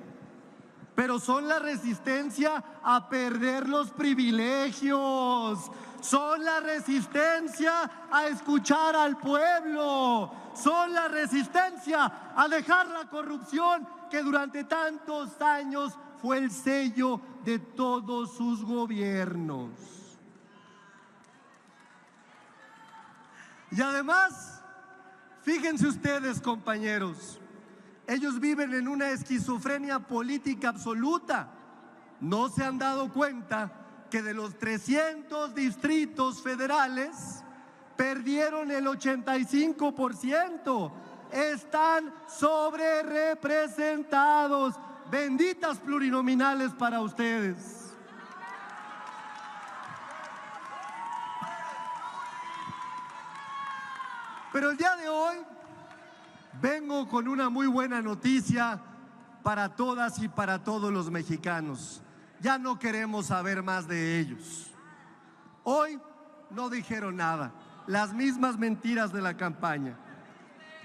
pero son la resistencia a perder los privilegios. Son la resistencia a escuchar al pueblo. Son la resistencia a dejar la corrupción que durante tantos años fue el sello de todos sus gobiernos. Y además, fíjense ustedes, compañeros, ellos viven en una esquizofrenia política absoluta. No se han dado cuenta que de los 300 distritos federales perdieron el 85%. Están sobrerepresentados. Benditas plurinominales para ustedes. Pero el día de hoy vengo con una muy buena noticia para todas y para todos los mexicanos. Ya no queremos saber más de ellos. Hoy no dijeron nada, las mismas mentiras de la campaña.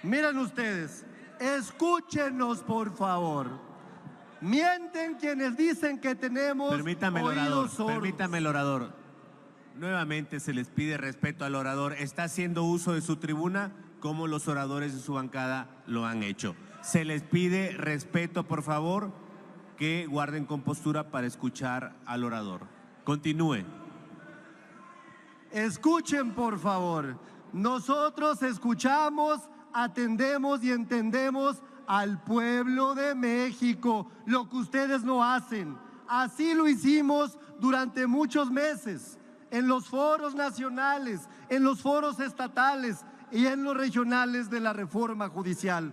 Miren ustedes, escúchenos por favor. Mienten quienes dicen que tenemos oídos sordos. Permítame el orador. Nuevamente se les pide respeto al orador. Está haciendo uso de su tribuna como los oradores de su bancada lo han hecho. Se les pide respeto, por favor, que guarden compostura para escuchar al orador. Continúe. Escuchen, por favor. Nosotros escuchamos, atendemos y entendemos al pueblo de México, lo que ustedes no hacen. Así lo hicimos durante muchos meses, en los foros nacionales, en los foros estatales y en los regionales de la reforma judicial.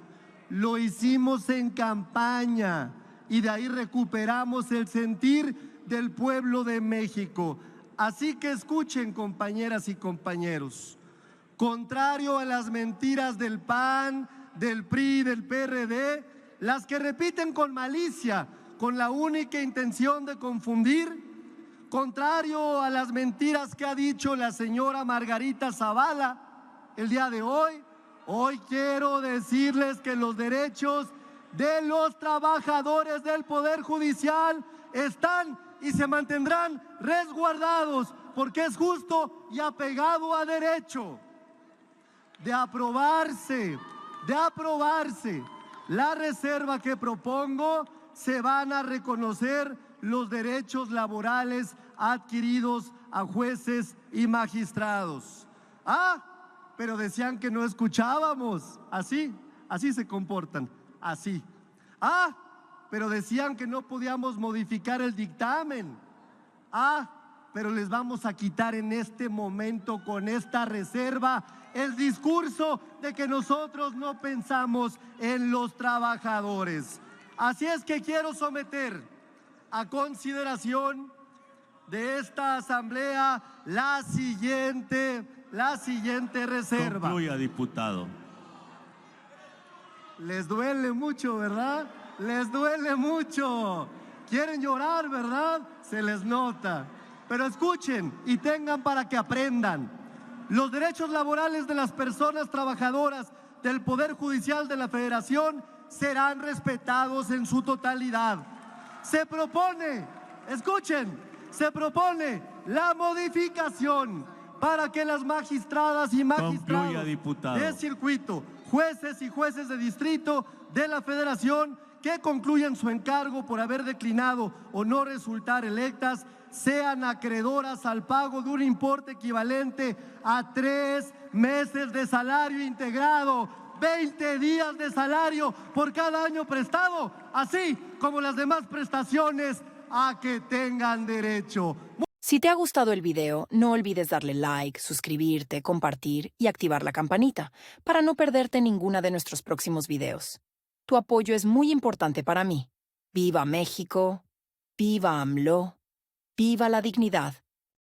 Lo hicimos en campaña y de ahí recuperamos el sentir del pueblo de México. Así que escuchen, compañeras y compañeros, contrario a las mentiras del PAN, del PRI, del PRD, las que repiten con malicia, con la única intención de confundir, contrario a las mentiras que ha dicho la señora Margarita Zavala el día de hoy, hoy quiero decirles que los derechos de los trabajadores del Poder Judicial están y se mantendrán resguardados, porque es justo y apegado a derecho. De aprobarse la reserva que propongo, se van a reconocer los derechos laborales adquiridos a jueces y magistrados. Pero decían que no escuchábamos. Así se comportan, así. Pero decían que no podíamos modificar el dictamen. Pero les vamos a quitar en este momento con esta reserva el discurso de que nosotros no pensamos en los trabajadores. Así es que quiero someter a consideración de esta asamblea la siguiente reserva. Concluya, diputado. Les duele mucho, ¿verdad? Les duele mucho. Quieren llorar, ¿verdad? Se les nota. Pero escuchen y tengan para que aprendan. Los derechos laborales de las personas trabajadoras del Poder Judicial de la Federación serán respetados en su totalidad. Se propone, escuchen, se propone la modificación para que las magistradas y magistrados de circuito, jueces y jueces de distrito de la Federación que concluyan su encargo por haber declinado o no resultar electas, sean acreedoras al pago de un importe equivalente a 3 meses de salario integrado, 20 días de salario por cada año prestado, así como las demás prestaciones a que tengan derecho. Si te ha gustado el video, no olvides darle like, suscribirte, compartir y activar la campanita para no perderte ninguna de nuestros próximos videos. Tu apoyo es muy importante para mí. ¡Viva México! ¡Viva AMLO! ¡Viva la dignidad!